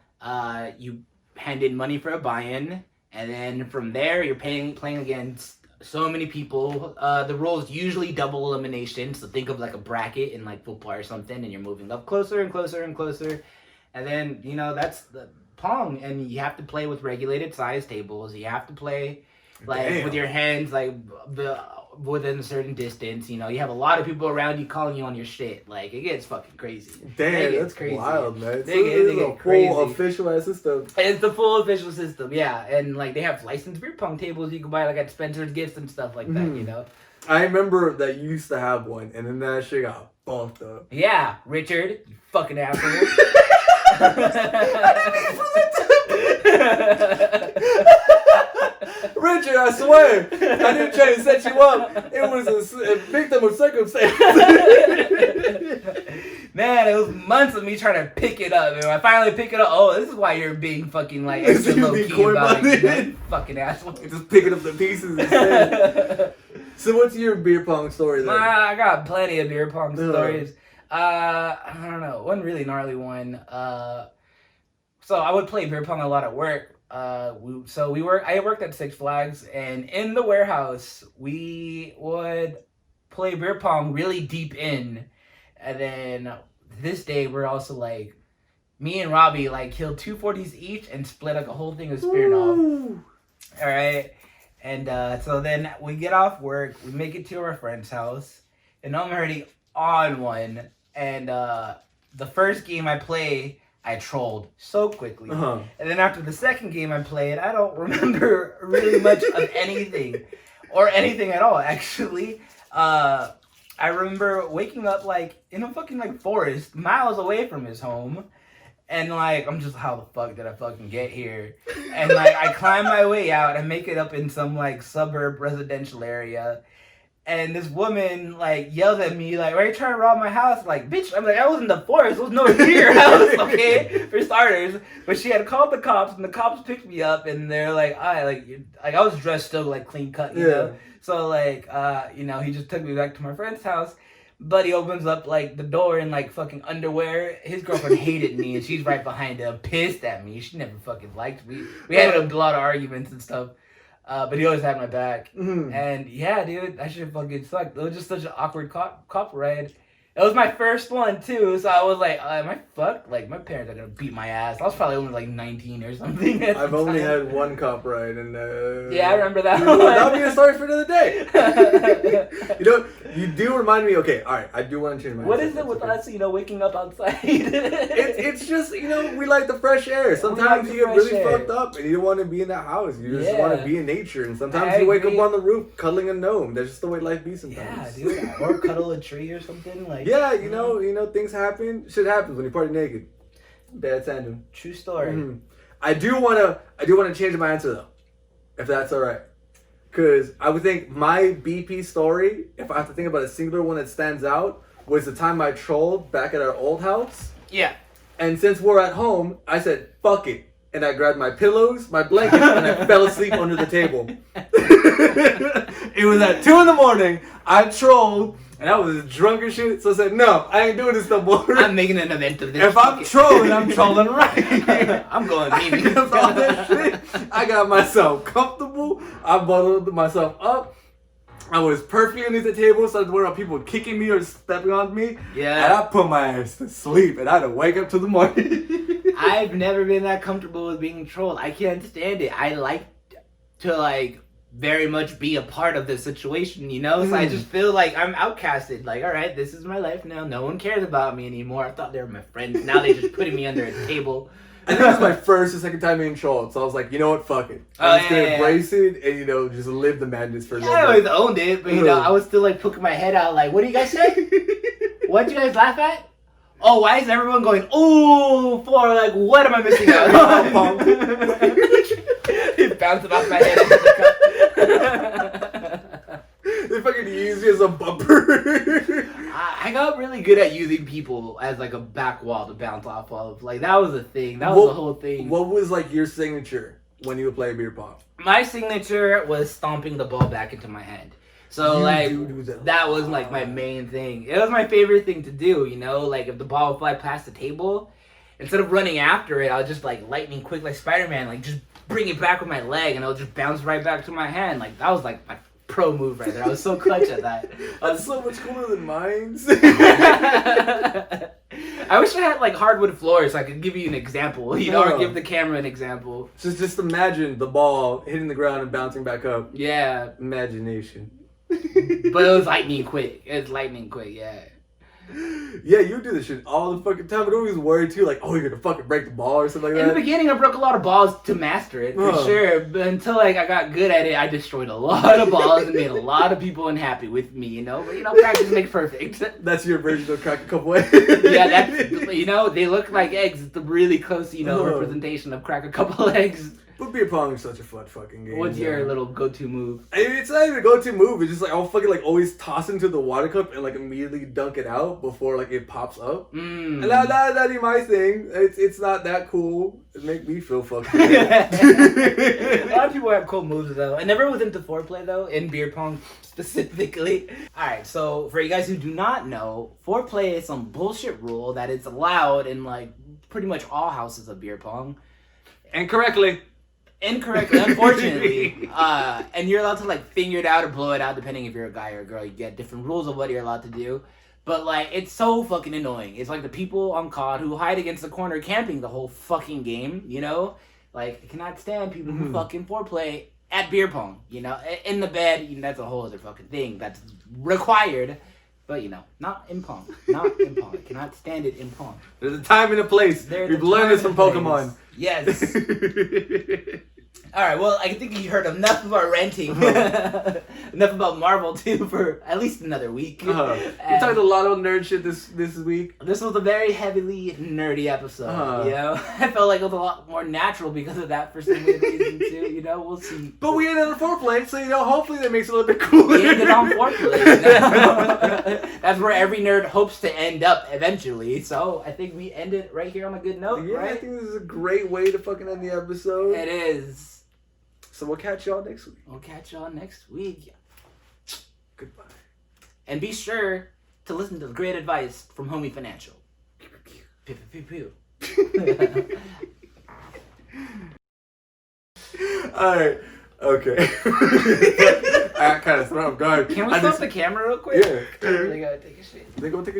You hand in money for a buy-in, and then from there you're playing against so many people. The rules usually double elimination, so think of like a bracket in like football or something, and you're moving up closer and closer and closer, and then you know that's the pong, and you have to play with regulated size tables. You have to play like with your hands like within a certain distance. You know, you have a lot of people around you calling you on your shit. Like, it gets fucking crazy. Damn, that's crazy. Wild, man. They get crazy. Full official system. It's the full official system, yeah. And, like, they have licensed beer pong tables you can buy, like, at Spencer's Gifts and stuff like that, you know? I remember that you used to have one, and then that shit got bumped up. Yeah, Richard, you fucking asshole. Richard, I swear, I didn't try to set you up. It was a victim of circumstance. Man, it was months of me trying to pick it up. And when I finally pick it up, oh, this is why you're being fucking like extra low key about it. You fucking asshole. Just picking up the pieces instead. So what's your beer pong story then? I got plenty of beer pong stories. I don't know, one really gnarly one. So I would play beer pong a lot at work. I worked at Six Flags, and in the warehouse we would play beer pong really deep in. And then this day we're also like, me and Robbie like killed 240s each and split like a whole thing of Smirnoff. All right. And so then we get off work, we make it to our friend's house, and I'm already on one. And the first game I play, I trolled so quickly. And then after the second game I played, I don't remember really much of anything. Or anything at all, actually. I remember waking up like in a fucking like forest, miles away from his home. And like, I'm just, how the fuck did I fucking get here? And like, I climb my way out and make it up in some like suburb residential area. And this woman like yells at me like, "Why are you trying to rob my house?" Like, bitch, I'm like, I was in the forest. There was no your house, okay, for starters. But she had called the cops, and the cops picked me up, and they're like, I was dressed still like clean cut, you know. So like, he just took me back to my friend's house. But he opens up like the door in like fucking underwear. His girlfriend hated me, and she's right behind him, pissed at me. She never fucking liked me. We had a lot of arguments and stuff. But he always had my back. And yeah, dude, that shit fucking sucked. It was just such an awkward cop ride. It was my first one too, so I was like, am I fucked? Like, my parents are gonna beat my ass. I was probably only like 19 or something. I've only had one cop ride, and yeah, I remember that one. That'll be a story for another day. You do remind me. Okay, all right, I do want to change my. What is it with us? Waking up outside. it's just we like the fresh air. Sometimes you get really fucked up, and you don't want to be in that house. You just want to be in nature, and sometimes you wake up on the roof cuddling a gnome. That's just the way life be sometimes. Yeah, dude, or cuddle a tree or something like. Yeah, you know, things happen. Shit happens when you party naked. Bad tandem. True story. I do wanna change my answer though, if that's all right. Cause I would think my BP story, if I have to think about a singular one that stands out, was the time I trolled back at our old house. Yeah. And since we're at home, I said fuck it, and I grabbed my pillows, my blanket, and I fell asleep under the table. It was at 2 a.m. I trolled. And I was drunk as shit, so I said, no, I ain't doing this no more. I'm making an event of this. If I'm trolling, I'm trolling right. I'm going memes. All that shit. I got myself comfortable. I bundled myself up. I was perfectly underneath the table, so I was worried about people kicking me or stepping on me. Yeah. And I put my ass to sleep, and I had to wake up to the morning. I've never been that comfortable with being trolled. I can't stand it. I like to, very much be a part of the situation, So I just feel like I'm outcasted. Like, all right, this is my life now. No one cares about me anymore. I thought they were my friends. Now they just putting me under a table. I think it was my first or second time being trolled, so I was like, you know what, fuck it. I'm just gonna embrace it and just live the madness for a little bit. I always owned it, but I was still poking my head out like, what do you guys say? What'd you guys laugh at? Oh, why is everyone going, ooh, for what am I missing out? It bounced off my head into the cup. They fucking use me as a bumper. I got really good at using people as a back wall to bounce off of. That was a thing. That was the whole thing. What was your signature when you would play beer pong? My signature was stomping the ball back into my hand. So that was my main thing. It was my favorite thing to do, if the ball would fly past the table, instead of running after it, I would just lightning quick like Spider-Man, just bring it back with my leg and it'll just bounce right back to my hand. That was my pro move right there. I was so clutch at that. That's so much cooler than mine. I wish I had hardwood floors so I could give you an example, or give the camera an example. Just imagine the ball hitting the ground and bouncing back up. Yeah. Imagination. But it was lightning quick. Yeah. Yeah, you do this shit all the fucking time. But always worried too, you're gonna fucking break the ball or something like that. In the beginning, I broke a lot of balls to master it, for sure. But until I got good at it, I destroyed a lot of balls and made a lot of people unhappy with me, But practice makes perfect. That's your version of crack a couple eggs. Yeah, that's they look like eggs. It's a really close, representation of crack a couple eggs. But beer pong is such a fun fucking game. What's your little go-to move? It's not even a go-to move. It's just I'll fucking always toss into the water cup and immediately dunk it out before it pops up. And that ain't my thing. It's not that cool. It make me feel fucking good. A lot of people have cool moves though. I never was into foreplay though, in beer pong specifically. Alright, so for you guys who do not know, foreplay is some bullshit rule that it's allowed in pretty much all houses of beer pong. Incorrectly, unfortunately. And you're allowed to figure it out or blow it out depending if you're a guy or a girl. You get different rules of what you're allowed to do. But like, it's so fucking annoying. It's like the people on COD who hide against the corner camping the whole fucking game. You know, like I cannot stand people who fucking foreplay at beer pong. You know, in the bed. You know, that's a whole other fucking thing that's required. But, you know, not in Pong. Not in Pong. I cannot stand it in Pong. There's a time and a place. We've learned this from Pokemon. Yes. Alright, well, I think you heard enough of our ranting. Enough about Marvel, too, for at least another week. We talked a lot of nerd shit this week. This was a very heavily nerdy episode, you know? I felt like it was a lot more natural because of that for some weird reason, too, you know? We'll see. But we ended on foreplay, so, you know, hopefully that makes it a little bit cooler. We ended on foreplay, you know? That's where every nerd hopes to end up eventually, so I think we ended right here on a good note, yeah, right? I think this is a great way to fucking end the episode. It is. So we'll catch y'all next week. We'll catch y'all next week. Goodbye. And be sure to listen to the great advice from Homie Financial. Pew, pew, pew, pew. Alright. Okay. I kind of throw off guard. Can we stop the camera real quick? Yeah. They gotta take a shit. They go take a